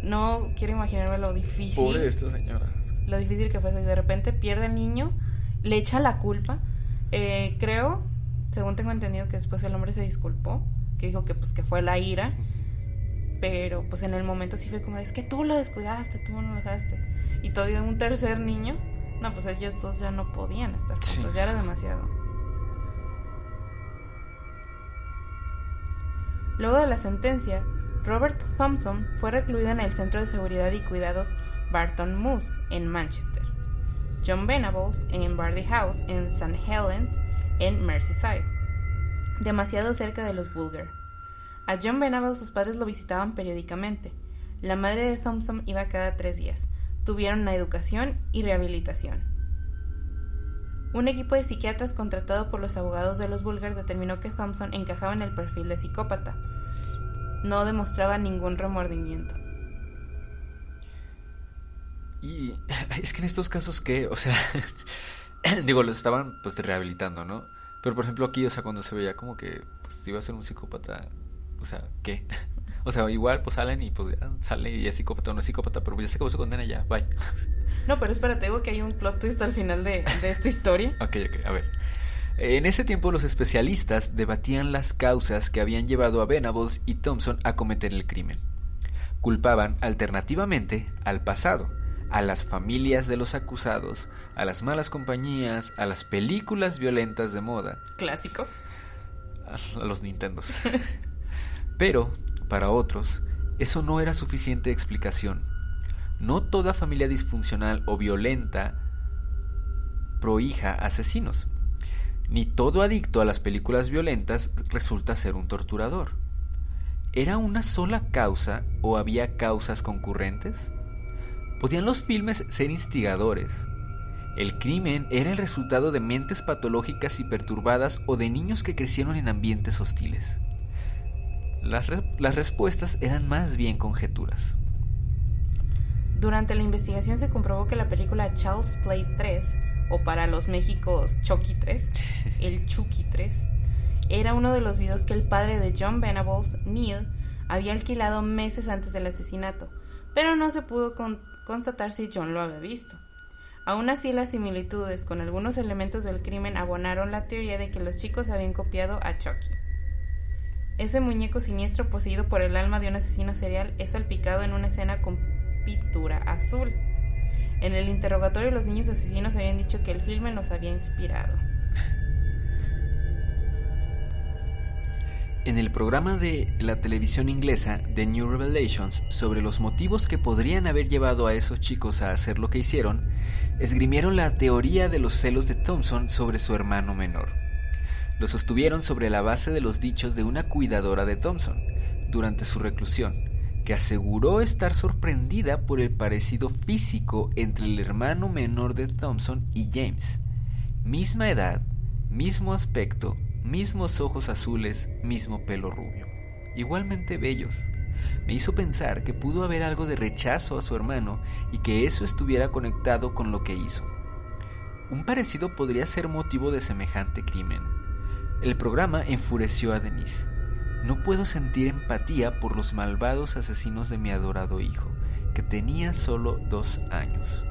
no quiero imaginarme lo difícil. Pobre esta señora. Lo difícil que fue eso. Y de repente pierde el niño, le echa la culpa. Creo, según tengo entendido, que después el hombre se disculpó, que dijo que pues que fue la ira, pero pues en el momento sí fue como, es que tú lo descuidaste, tú no lo dejaste. Y todavía un tercer niño, no, pues ellos dos ya no podían estar juntos, sí, ya era demasiado. Luego de la sentencia, Robert Thompson fue recluido en el Centro de Seguridad y Cuidados Barton Moose en Manchester, John Venables en Bardy House en St. Helens en Merseyside, demasiado cerca de los Bulger. A John Venables sus padres lo visitaban periódicamente. La madre de Thompson iba cada 3 días. Tuvieron una educación y rehabilitación. Un equipo de psiquiatras contratado por los abogados de los Bulger determinó que Thompson encajaba en el perfil de psicópata. No demostraba ningún remordimiento. Y es que en estos casos que, o sea, digo, los estaban pues rehabilitando, ¿no? Pero por ejemplo aquí, o sea, cuando se veía como que pues iba a ser un psicópata, o sea, ¿qué? O sea, igual pues salen y pues ya sale y es psicópata o no es psicópata, pero pues ya se acabó su condena, ya, bye. No, pero espérate, digo que hay un plot twist al final de esta historia. Ok, a ver. En ese tiempo los especialistas debatían las causas que habían llevado a Venables y Thompson a cometer el crimen. Culpaban alternativamente al pasado, a las familias de los acusados, a las malas compañías, a las películas violentas de moda. Clásico. A los Nintendos. Pero, para otros, eso no era suficiente explicación. No toda familia disfuncional o violenta prohija asesinos. Ni todo adicto a las películas violentas resulta ser un torturador. ¿Era una sola causa o había causas concurrentes? ¿Podían los filmes ser instigadores? ¿El crimen era el resultado de mentes patológicas y perturbadas o de niños que crecieron en ambientes hostiles? Las respuestas eran más bien conjeturas. Durante la investigación se comprobó que la película Child's Play 3, o para los Méxicos Chucky 3, el Chucky 3, era uno de los videos que el padre de John Venables, Neil, había alquilado meses antes del asesinato, pero no se pudo constatar si John lo había visto. Aún así, las similitudes con algunos elementos del crimen abonaron la teoría de que los chicos habían copiado a Chucky. Ese muñeco siniestro poseído por el alma de un asesino serial es salpicado en una escena con pintura azul. En el interrogatorio, los niños asesinos habían dicho que el filme los había inspirado. En el programa de la televisión inglesa The New Revelations sobre los motivos que podrían haber llevado a esos chicos a hacer lo que hicieron, esgrimieron la teoría de los celos de Thompson sobre su hermano menor. Lo sostuvieron sobre la base de los dichos de una cuidadora de Thompson durante su reclusión, que aseguró estar sorprendida por el parecido físico entre el hermano menor de Thompson y James. Misma edad, mismo aspecto, mismos ojos azules, mismo pelo rubio. Igualmente bellos. Me hizo pensar que pudo haber algo de rechazo a su hermano y que eso estuviera conectado con lo que hizo. Un parecido podría ser motivo de semejante crimen. El programa enfureció a Denise. No puedo sentir empatía por los malvados asesinos de mi adorado hijo, que tenía solo 2 años.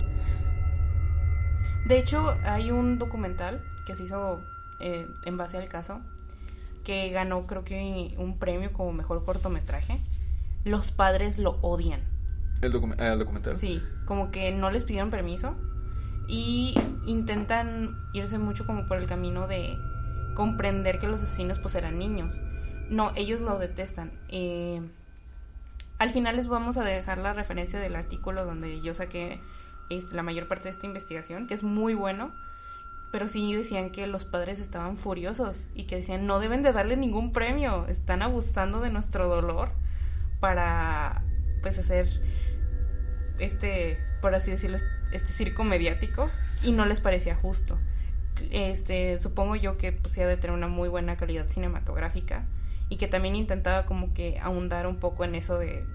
De hecho, hay un documental que se hizo en base al caso, que ganó creo que un premio como mejor cortometraje. Los padres lo odian. ¿El documental? Sí, como que no les pidieron permiso y intentan irse mucho como por el camino de comprender que los asesinos pues eran niños. No, ellos lo detestan. Al final les vamos a dejar la referencia del artículo donde yo saqué la mayor parte de esta investigación, que es muy bueno, pero sí decían que los padres estaban furiosos y que decían no deben de darle ningún premio, están abusando de nuestro dolor para pues hacer por así decirlo, este circo mediático, y no les parecía justo. Supongo yo que pues sí ha de tener una muy buena calidad cinematográfica y que también intentaba como que ahondar un poco en eso de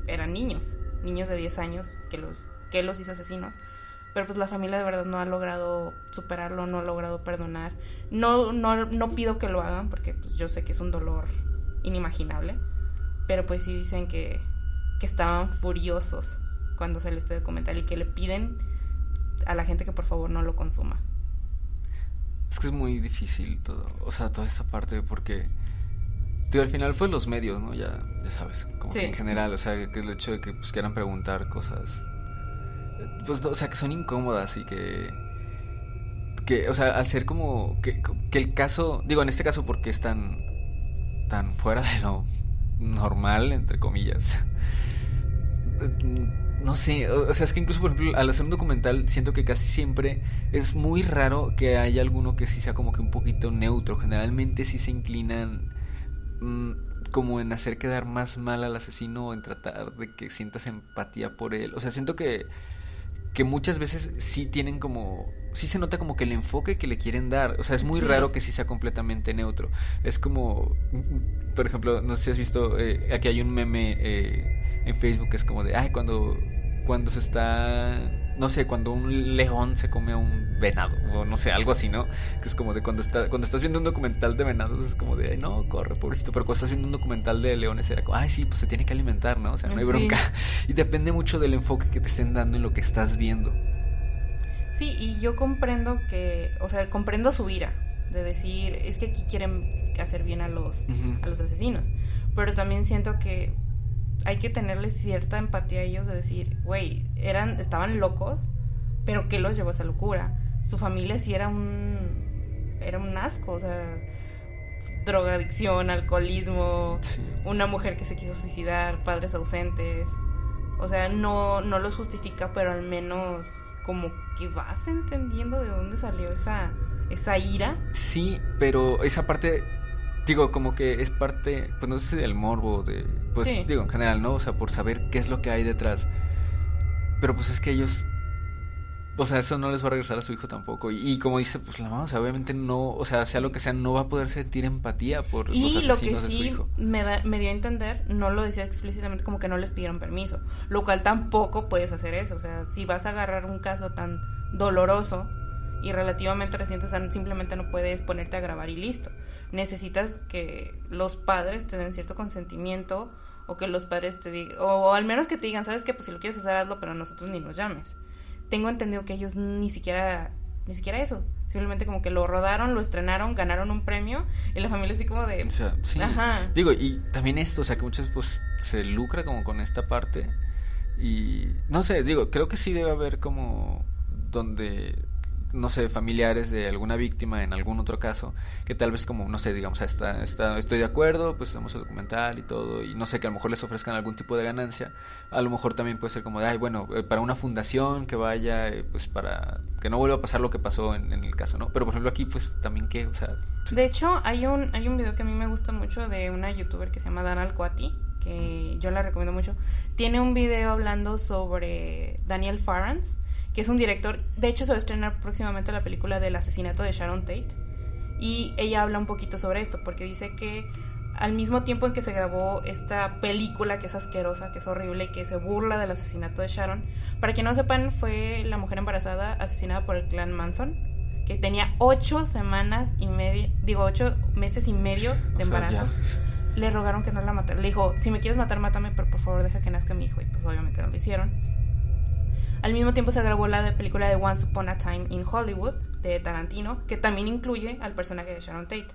eran niños de 10 años que los hizo asesinos, pero pues la familia de verdad no ha logrado superarlo, no ha logrado perdonar. No pido que lo hagan porque pues yo sé que es un dolor inimaginable, pero pues sí dicen que estaban furiosos cuando salió este documental y que le piden a la gente que por favor no lo consuma. Es que es muy difícil todo, o sea, toda esta parte, porque al final pues los medios, ¿no? Ya sabes, como sí. Que en general, o sea, que el hecho de que pues quieran preguntar cosas, pues, o sea, que son incómodas y que o sea, al ser como que el caso, digo, en este caso porque es tan fuera de lo normal, entre comillas, no sé, o sea, es que incluso, por ejemplo, al hacer un documental siento que casi siempre es muy raro que haya alguno que sí sea como que un poquito neutro. Generalmente sí se inclinan como en hacer quedar más mal al asesino o en tratar de que sientas empatía por él. O sea, siento que muchas veces sí tienen como, sí se nota como que el enfoque que le quieren dar, o sea, es muy raro que sí sea completamente neutro. Es como, por ejemplo, no sé si has visto, aquí hay un meme en Facebook que es como de, ay, cuando se está, no sé, cuando un león se come a un venado, o no sé, algo así, ¿no? Que es como de cuando estás viendo un documental de venados, es como de, ay, no, corre, pobrecito. Pero cuando estás viendo un documental de leones, era como, ay, sí, pues se tiene que alimentar, ¿no? O sea, no hay bronca. Y depende mucho del enfoque que te estén dando en lo que estás viendo. Sí, y yo comprendo comprendo su ira, de decir, es que aquí quieren hacer bien a los asesinos. Pero también siento que hay que tenerles cierta empatía a ellos de decir, güey, estaban locos, pero ¿qué los llevó a esa locura? Su familia sí era un asco, o sea, drogadicción, alcoholismo, sí. Una mujer que se quiso suicidar, padres ausentes. O sea, no los justifica, pero al menos como que vas entendiendo de dónde salió esa ira. Sí, pero esa parte, digo, como que es parte, pues no sé si del morbo, pues sí. Digo, en general, ¿no? O sea, por saber qué es lo que hay detrás. Pero pues es que ellos, o sea, eso no les va a regresar a su hijo tampoco. Y como dice, pues la mamá, o sea, obviamente no, o sea, sea lo que sea, no va a poder sentir empatía por los asesinos de su hijo. Y lo que sí me dio a entender, no lo decía explícitamente, como que no les pidieron permiso. Lo cual tampoco puedes hacer eso. O sea, si vas a agarrar un caso tan doloroso y relativamente reciente, o sea, simplemente no puedes ponerte a grabar y listo. Necesitas que los padres te den cierto consentimiento, o que los padres te digan, o al menos que te digan, ¿sabes qué? Pues si lo quieres hacer, hazlo, pero nosotros ni nos llames. Tengo entendido que ellos ni siquiera eso, simplemente como que lo rodaron, lo estrenaron, ganaron un premio, y la familia así como de... O sea, sí, ajá. Digo, y también esto, o sea, que muchas pues se lucra como con esta parte, y no sé, digo, creo que sí debe haber como donde, no sé, familiares de alguna víctima en algún otro caso, que tal vez como, no sé, digamos, estoy de acuerdo, pues hacemos el documental y todo, y no sé, que a lo mejor les ofrezcan algún tipo de ganancia. A lo mejor también puede ser como de, bueno, para una fundación que vaya, pues para que no vuelva a pasar lo que pasó en el caso, ¿no? Pero por ejemplo aquí, pues también qué, o sea... Sí. De hecho, hay un video que a mí me gusta mucho de una youtuber que se llama Dana Alcoati, que yo la recomiendo mucho. Tiene un video hablando sobre Daniel Farrance, que es un director, de hecho se va a estrenar próximamente la película del asesinato de Sharon Tate, y ella habla un poquito sobre esto, porque dice que al mismo tiempo en que se grabó esta película que es asquerosa, que es horrible, que se burla del asesinato de Sharon, para que no sepan, fue la mujer embarazada asesinada por el clan Manson, que tenía 8 meses y medio de embarazo. Le rogaron que no la matara, le dijo, si me quieres matar, mátame, pero por favor deja que nazca mi hijo, y pues obviamente no lo hicieron. Al mismo tiempo se grabó la película de Once Upon a Time in Hollywood, de Tarantino, que también incluye al personaje de Sharon Tate.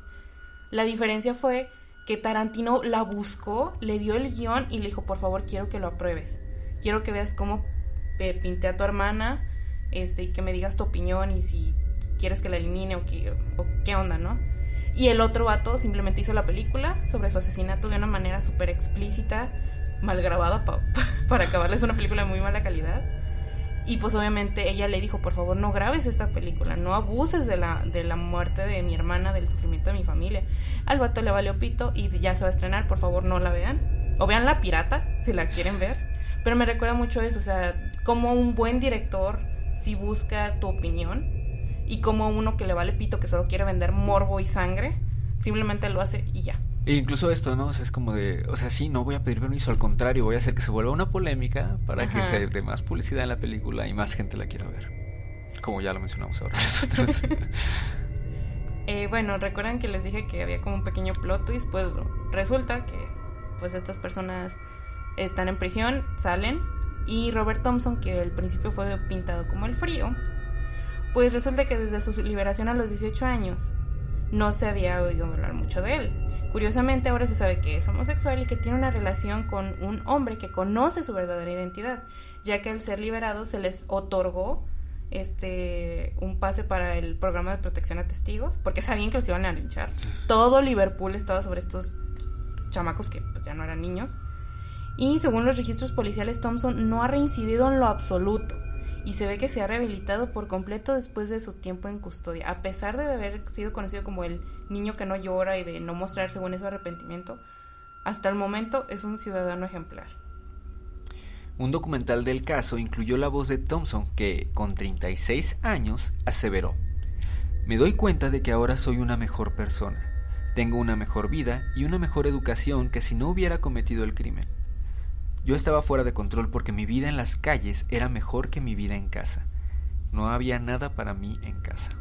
La diferencia fue que Tarantino la buscó, le dio el guión y le dijo, por favor, quiero que lo apruebes. Quiero que veas cómo pinté a tu hermana, y que me digas tu opinión y si quieres que la elimine o qué onda, ¿no? Y el otro vato simplemente hizo la película sobre su asesinato de una manera súper explícita, mal grabada, para acabarles una película de muy mala calidad. Y pues obviamente ella le dijo, por favor no grabes esta película, no abuses de la muerte de mi hermana, del sufrimiento de mi familia. Al vato le valió pito y ya se va a estrenar, por favor no la vean. O vean La Pirata, si la quieren ver. Pero me recuerda mucho eso, o sea, como un buen director si busca tu opinión, y como uno que le vale pito, que solo quiere vender morbo y sangre, simplemente lo hace y ya. E incluso esto, ¿no? O sea, es como de, o sea, sí, no voy a pedir permiso, al contrario, voy a hacer que se vuelva una polémica para que se dé más publicidad en la película y más gente la quiera ver. Sí. Como ya lo mencionamos ahora nosotros. Bueno, recuerdan que les dije que había como un pequeño plot twist, pues resulta que pues estas personas están en prisión, salen, y Robert Thompson, que al principio fue pintado como el frío, pues resulta que desde su liberación a los 18 años no se había oído hablar mucho de él. Curiosamente ahora se sabe que es homosexual y que tiene una relación con un hombre que conoce su verdadera identidad, ya que al ser liberado se les otorgó un pase para el programa de protección a testigos, porque sabían que los iban a linchar. Todo Liverpool estaba sobre estos chamacos que pues ya no eran niños, y según los registros policiales, Thompson no ha reincidido en lo absoluto, y se ve que se ha rehabilitado por completo después de su tiempo en custodia. A pesar de haber sido conocido como el niño que no llora y de no mostrar según eso arrepentimiento, hasta el momento es un ciudadano ejemplar. Un documental del caso incluyó la voz de Thompson, que con 36 años aseveró: me doy cuenta de que ahora soy una mejor persona, tengo una mejor vida y una mejor educación que si no hubiera cometido el crimen. Yo estaba fuera de control porque mi vida en las calles era mejor que mi vida en casa. No había nada para mí en casa.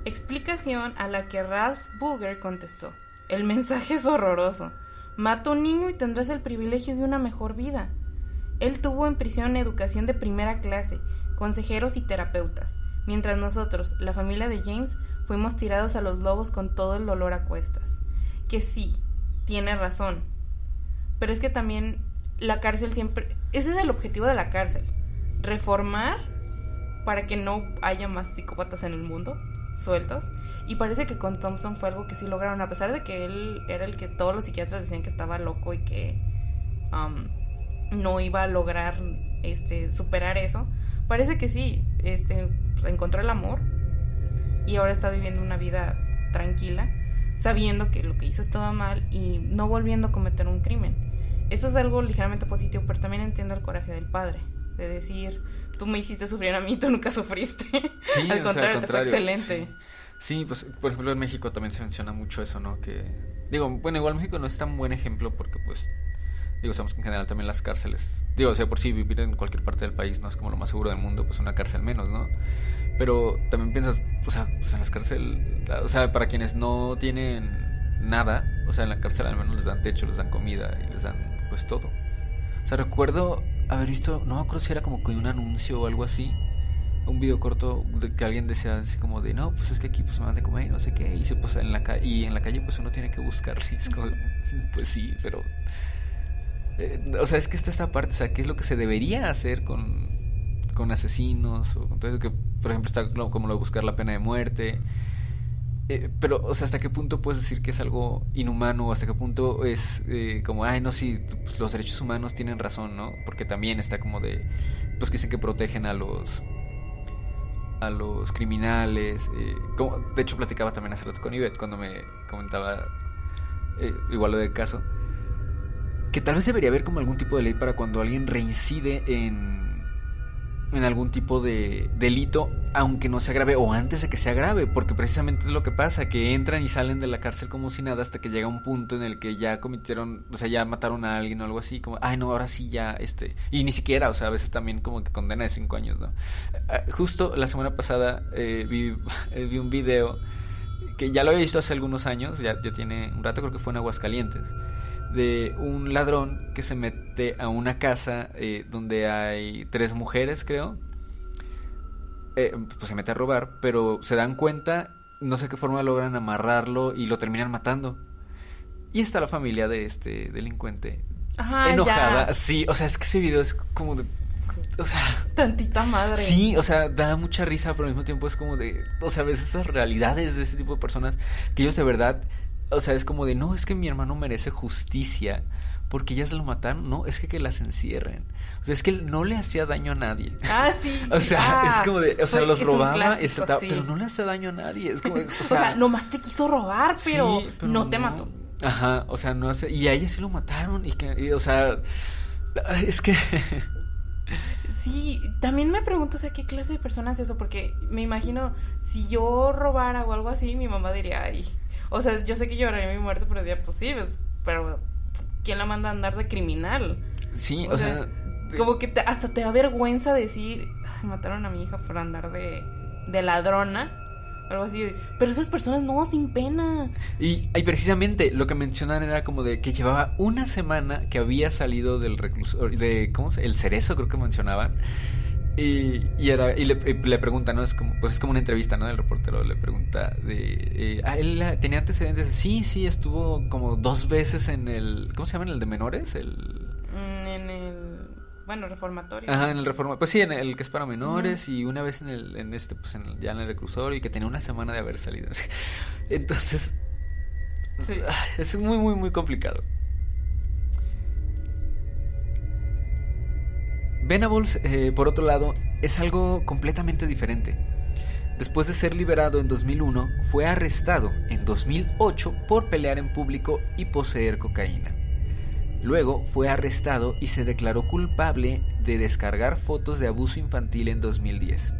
Explicación a la que Ralph Bulger contestó: el mensaje es horroroso. Mata a un niño y tendrás el privilegio de una mejor vida. Él tuvo en prisión educación de primera clase, consejeros y terapeutas. mientras nosotros, la familia de James, fuimos tirados a los lobos con todo el dolor a cuestas. Que sí, tiene razón. Pero es que también la cárcel siempre... Ese es el objetivo de la cárcel. Reformar para que no haya más psicópatas en el mundo sueltos. Y parece que con Thompson fue algo que sí lograron. A pesar de que él era el que todos los psiquiatras decían que estaba loco y que no iba a lograr superar eso. Parece que sí, encontró el amor y ahora está viviendo una vida tranquila, sabiendo que lo que hizo estaba mal y no volviendo a cometer un crimen. Eso es algo ligeramente positivo, pero también entiendo el coraje del padre, de decir, tú me hiciste sufrir a mí, tú nunca sufriste. Sí, al contrario, te fue excelente. Sí, pues por ejemplo en México también se menciona mucho eso, ¿no? Que digo, bueno, igual México no es tan buen ejemplo porque pues digo, sabemos que en general también las cárceles, digo, o sea, por sí vivir en cualquier parte del país no es como lo más seguro del mundo, pues una cárcel menos, ¿no? Pero también piensas, o sea, pues en las cárceles, o sea, para quienes no tienen nada, o sea, en la cárcel al menos les dan techo, les dan comida y les dan pues todo. O sea, recuerdo haber visto, no me acuerdo si era como que un anuncio o algo así, un video corto de que alguien decía así como de, no, pues es que aquí pues me dan de comer y no sé qué, y pues en la calle pues uno tiene que buscar risco. Pues sí, pero o sea, es que está esta parte, o sea, ¿qué es lo que se debería hacer con asesinos o con todo eso? Que, por ejemplo, está como lo de buscar la pena de muerte. Pero, o sea, ¿hasta qué punto puedes decir que es algo inhumano? ¿O hasta qué punto es como, ay, no, sí, pues, los derechos humanos tienen razón, ¿no? Porque también está como de, pues que dicen que protegen a los criminales. Como, de hecho, platicaba también hace rato con Ivette cuando me comentaba igual lo del caso. Que tal vez debería haber como algún tipo de ley para cuando alguien reincide en algún tipo de delito, aunque no sea grave o antes de que sea grave, porque precisamente es lo que pasa, que entran y salen de la cárcel como si nada hasta que llega un punto en el que ya cometieron, o sea, ya mataron a alguien o algo así, como, ay no, ahora sí ya, y ni siquiera, o sea, a veces también como que condena de 5 años, ¿no? Justo la semana pasada vi un video que ya lo había visto hace algunos años, ya tiene un rato, creo que fue en Aguascalientes, de un ladrón que se mete a una casa donde hay 3 mujeres, creo. Pues se mete a robar, pero se dan cuenta, no sé qué forma logran amarrarlo y lo terminan matando. Y está la familia de este delincuente. Ajá, enojada. Ya. Sí, o sea, es que ese video es como de, o sea, tantita madre. Sí, o sea, da mucha risa, pero al mismo tiempo es como de, o sea, ves esas realidades de ese tipo de personas que ellos de verdad, o sea, es como de, no, es que mi hermano merece justicia porque ya se lo mataron. No, es que las encierren. O sea, es que él no le hacía daño a nadie. Ah, sí. O sea, es como de, o sea, los robaba clásico, sí. pero no le hacía daño a nadie. Es como, o sea, nomás te quiso robar, pero, sí, pero no te mató. Ajá, o sea, no hace, y a ella sí lo mataron y, o sea, es que sí, también me pregunto, o sea, ¿qué clase de persona es eso? Porque me imagino, si yo robara o algo así, mi mamá diría, ay, o sea, yo sé que lloraría mi muerte, pero diría, pues sí, pero ¿quién la manda a andar de criminal? Sí, o sea como que hasta te da vergüenza decir, mataron a mi hija por andar de ladrona, algo así. Pero esas personas no, sin pena. Y precisamente lo que mencionaban era como de que llevaba una semana que había salido del reclusorio, de, ¿cómo se? El Cerezo, creo que mencionaban. Y le pregunta, ¿no? Es como una entrevista, ¿no? El reportero le pregunta él tenía antecedentes. Sí, estuvo como 2 veces en el, ¿cómo se llama? ¿En el de menores? En el, bueno, reformatorio. Ajá, en el reformatorio. Pues sí, en el que es para menores. Uh-huh. Y una vez ya en el reclusorio, y que tenía una semana de haber salido. Entonces, sí, es muy, muy, muy complicado. Venables, por otro lado, es algo completamente diferente. Después de ser liberado en 2001, fue arrestado en 2008 por pelear en público y poseer cocaína. Luego fue arrestado y se declaró culpable de descargar fotos de abuso infantil en 2010.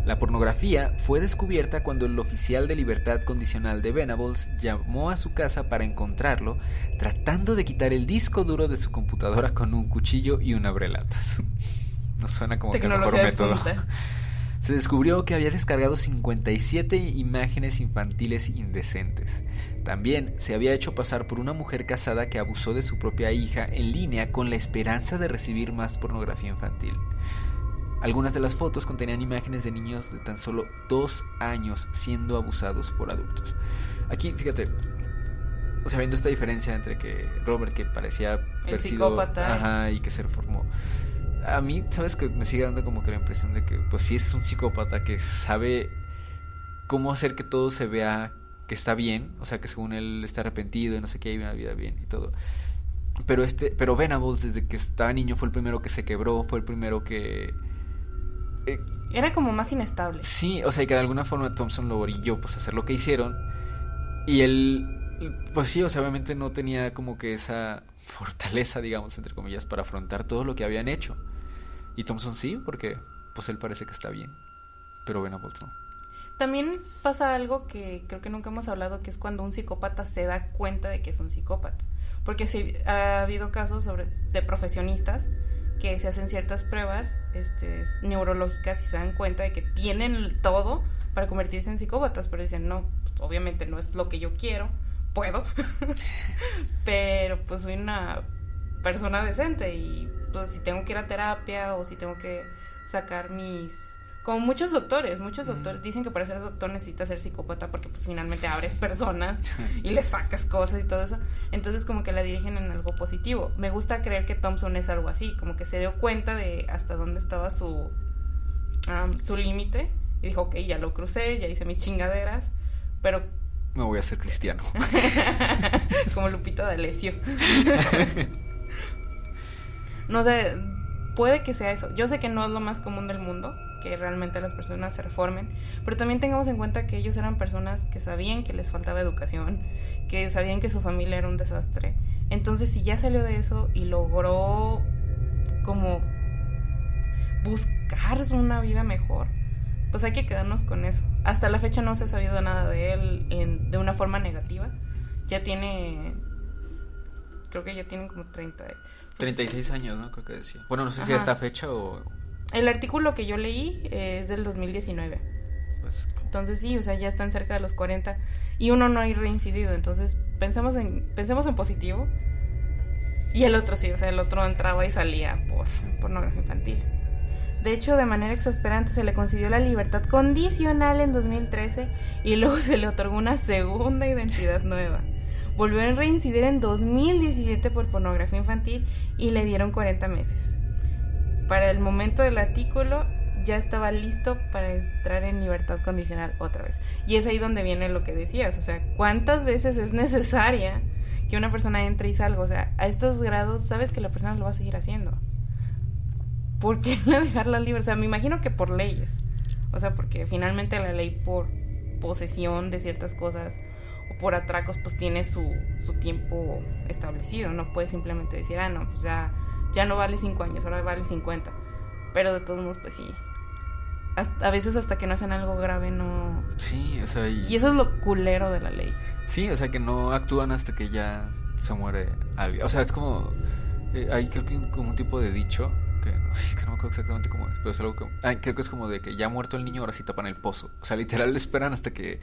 La pornografía fue descubierta cuando el oficial de libertad condicional de Venables llamó a su casa para encontrarlo, tratando de quitar el disco duro de su computadora con un cuchillo y un abrelatas. No suena como que el mejor método. Se descubrió que había descargado 57 imágenes infantiles indecentes. También se había hecho pasar por una mujer casada que abusó de su propia hija en línea con la esperanza de recibir más pornografía infantil. Algunas de las fotos contenían imágenes de niños de tan solo 2 años siendo abusados por adultos. Aquí, fíjate, o sea, viendo esta diferencia entre que Robert, que parecía el psicópata, ajá, y que se reformó, a mí, ¿sabes? Que me sigue dando como que la impresión de que pues sí es un psicópata que sabe cómo hacer que todo se vea que está bien, o sea, que según él está arrepentido y no sé qué, vive una vida bien y todo. Pero Venables, desde que estaba niño, fue el primero que se quebró, fue el primero que era como más inestable. Sí, o sea, que de alguna forma Thompson lo orilló pues a hacer lo que hicieron. Y él, pues sí, o sea, obviamente no tenía como que esa fortaleza, digamos, entre comillas, para afrontar todo lo que habían hecho. Y Thompson sí, porque pues él parece que está bien, pero Venables no. También pasa algo que creo que nunca hemos hablado, que es cuando un psicópata se da cuenta de que es un psicópata. Porque sí, ha habido casos de profesionistas que se hacen ciertas pruebas neurológicas y se dan cuenta de que tienen todo para convertirse en psicópatas, pero dicen, no, pues, obviamente no es lo que yo quiero, puedo, pero pues soy una persona decente y pues si tengo que ir a terapia o si tengo que sacar mis... Como muchos doctores dicen que para ser doctor necesitas ser psicópata porque pues finalmente abres personas y les sacas cosas y todo eso. Entonces como que la dirigen en algo positivo. Me gusta creer que Thompson es algo así, como que se dio cuenta de hasta dónde estaba su límite y dijo, ok, ya lo crucé, ya hice mis chingaderas, pero... Me voy a hacer cristiano. Como Lupita D'Alessio. No sé, puede que sea eso. Yo sé que no es lo más común del mundo, que realmente las personas se reformen, pero también tengamos en cuenta que ellos eran personas que sabían que les faltaba educación, que sabían que su familia era un desastre. Entonces, si ya salió de eso y logró como buscar una vida mejor, pues hay que quedarnos con eso. Hasta la fecha no se ha sabido nada de él de una forma negativa. Ya tiene... Creo que ya tienen como 36 años, ¿no? Creo que decía. Bueno, no sé si a esta fecha o... El artículo que yo leí es del 2019. Pues... Entonces sí, o sea, ya están cerca de los 40 y uno no ha reincidido. Entonces pensemos en positivo. Y el otro sí, o sea, el otro entraba y salía por pornografía infantil. De hecho, de manera exasperante se le concedió la libertad condicional en 2013 y luego se le otorgó una segunda identidad nueva. Volvió a reincidir en 2017 por pornografía infantil y le dieron 40 meses. Para el momento del artículo ya estaba listo para entrar en libertad condicional otra vez. Y es ahí donde viene lo que decías, o sea, ¿cuántas veces es necesaria que una persona entre y salga? O sea, a estos grados sabes que la persona lo va a seguir haciendo. ¿Por qué no dejarla libre? O sea, me imagino que por leyes. O sea, porque finalmente la ley por posesión de ciertas cosas o por atracos pues tiene su tiempo establecido. No puedes simplemente decir, no, pues ya no vale 5 años, ahora vale 50. Pero de todos modos, pues sí. A veces hasta que no hacen algo grave no... Sí, o sea... Y eso es lo culero de la ley. Sí, o sea, que no actúan hasta que ya se muere alguien. O sea, es como... hay creo que como un tipo de dicho... que no me acuerdo exactamente cómo es, pero es algo que... creo que es como de que ya muerto el niño, ahora sí tapan el pozo. O sea, literal esperan hasta que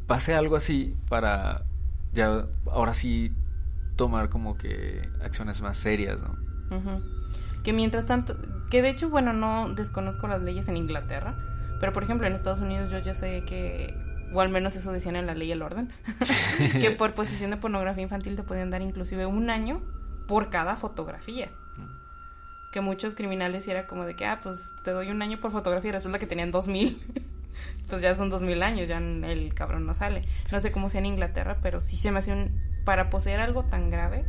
pase algo así para ya ahora sí tomar como que acciones más serias, ¿no? Uh-huh. Que mientras tanto, que de hecho, bueno, no desconozco las leyes en Inglaterra, pero por ejemplo en Estados Unidos yo ya sé que, o al menos eso decían en la ley El Orden, que por posesión de pornografía infantil te podían dar inclusive 1 año por cada fotografía. Que muchos criminales era como de que, pues te doy 1 año por fotografía y resulta que tenían 2000. Pues ya son 2000 años, ya el cabrón no sale. No sé cómo sea en Inglaterra, pero sí se me hace para poseer algo tan grave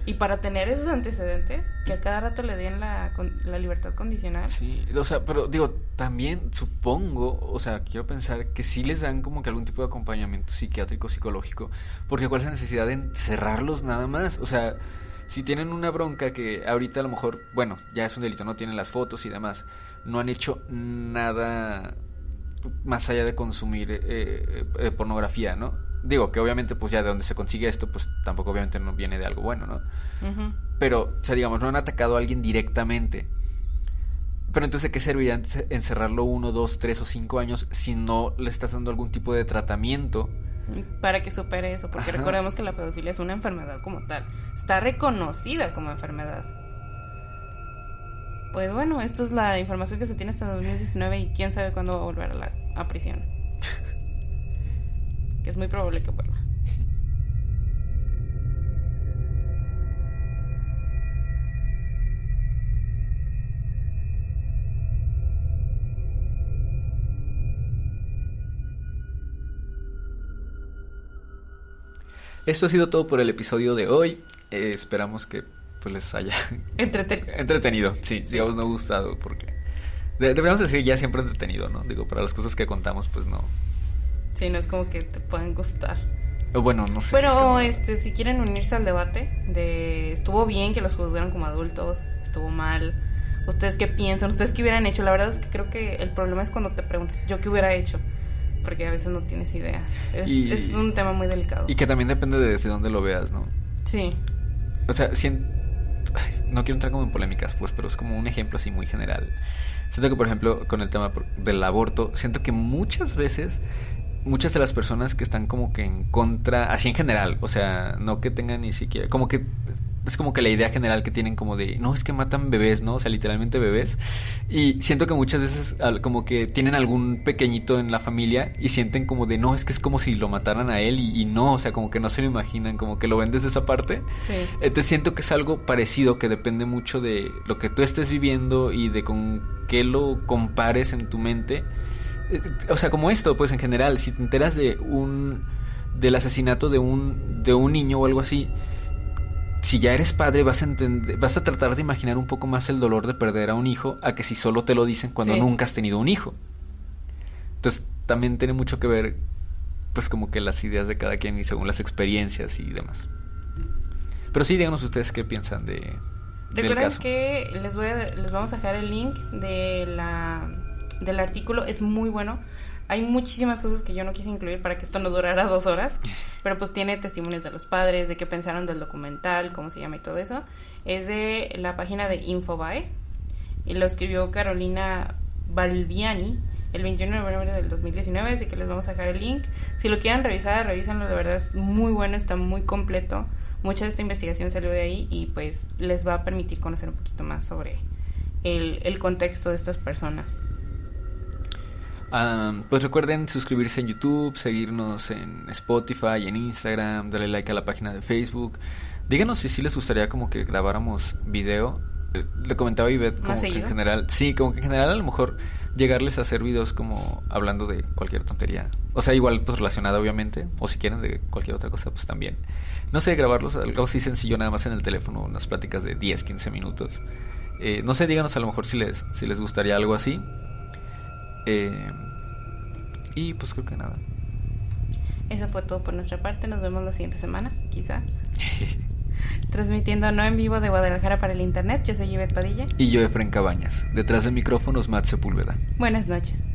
y para tener esos antecedentes, que a cada rato le den la libertad condicional. Sí, o sea, pero digo, también supongo, o sea, quiero pensar que sí les dan como que algún tipo de acompañamiento psiquiátrico, psicológico, porque ¿cuál es la necesidad de encerrarlos nada más? O sea, si tienen una bronca que ahorita a lo mejor, bueno, ya es un delito, no tienen las fotos y demás, no han hecho nada más allá de consumir pornografía, ¿no? Digo que obviamente pues ya de donde se consigue esto pues tampoco obviamente no viene de algo bueno, ¿no? Uh-huh. Pero, o sea, digamos, no han atacado a alguien directamente. Pero entonces, ¿de qué serviría encerrarlo 1, 2, 3 o 5 años si no le estás dando algún tipo de tratamiento? Para que supere eso, porque recordemos que la pedofilia es una enfermedad como tal. Está reconocida como enfermedad. pues bueno, esto es la información que se tiene hasta 2019 y quién sabe cuándo va a volver a prisión. Que es muy probable que vuelva. Esto ha sido todo por el episodio de hoy. Esperamos que pues les haya entretenido. Sí, digamos, no gustado, porque deberíamos decir ya siempre entretenido, ¿no? Digo, para las cosas que contamos, pues no. Sí, no es como que te pueden gustar. O bueno, no sé. Pero como... si quieren unirse al debate de estuvo bien que los juzgaran como adultos, estuvo mal, ¿ustedes qué piensan? ¿Ustedes qué hubieran hecho? La verdad es que creo que el problema es cuando te preguntas, ¿yo qué hubiera hecho? Porque a veces no tienes idea. Es un tema muy delicado. Y que también depende de desde dónde lo veas, ¿no? Sí. O sea, no quiero entrar como en polémicas, pues, pero es como un ejemplo así muy general. Siento que, por ejemplo, con el tema del aborto, siento que muchas veces, muchas de las personas que están como que en contra, así en general, o sea, no que tengan ni siquiera, como que es como que la idea general que tienen como de, no, es que matan bebés, ¿no? O sea, literalmente bebés. Y siento que muchas veces como que tienen algún pequeñito en la familia y sienten como de, no, es que es como si lo mataran a él y no, o sea, como que no se lo imaginan, como que lo ven desde esa parte. Sí. Entonces siento que es algo parecido, que depende mucho de lo que tú estés viviendo y de con qué lo compares en tu mente. O sea, como esto, pues en general, si te enteras del asesinato de un niño o algo así, si ya eres padre vas a tratar de imaginar un poco más el dolor de perder a un hijo a que si solo te lo dicen cuando nunca has tenido un hijo. Entonces también tiene mucho que ver pues como que las ideas de cada quien y según las experiencias y demás. Pero sí, díganos ustedes qué piensan del caso. Que les vamos a dejar el link del artículo, es muy bueno. Hay muchísimas cosas que yo no quise incluir para que esto no durara 2 horas, pero pues tiene testimonios de los padres, de qué pensaron del documental, cómo se llama y todo eso. Es de la página de Infobae y lo escribió Carolina Balbiani el 21 de noviembre del 2019, así que les vamos a dejar el link. Si lo quieren revisar, revísenlo, de verdad es muy bueno, está muy completo. Mucha de esta investigación salió de ahí y pues les va a permitir conocer un poquito más sobre el contexto de estas personas. Pues recuerden suscribirse en YouTube, seguirnos en Spotify, en Instagram, darle like a la página de Facebook. Díganos si sí les gustaría como que grabáramos video. Le comentaba a Ivette como que en general, sí, como que en general a lo mejor llegarles a hacer videos como hablando de cualquier tontería. O sea, igual pues relacionada obviamente, o si quieren de cualquier otra cosa pues también. No sé, grabarlos algo así sencillo nada más en el teléfono, unas pláticas de 10, 15 minutos. No sé, díganos a lo mejor si les gustaría algo así. Y pues creo que nada. Eso fue todo por nuestra parte. Nos vemos la siguiente semana, quizá. Transmitiendo no en vivo de Guadalajara para el internet. Yo soy Ivette Padilla. Y yo, Efren Cabañas. Detrás de micrófonos, Matt Sepúlveda. Buenas noches.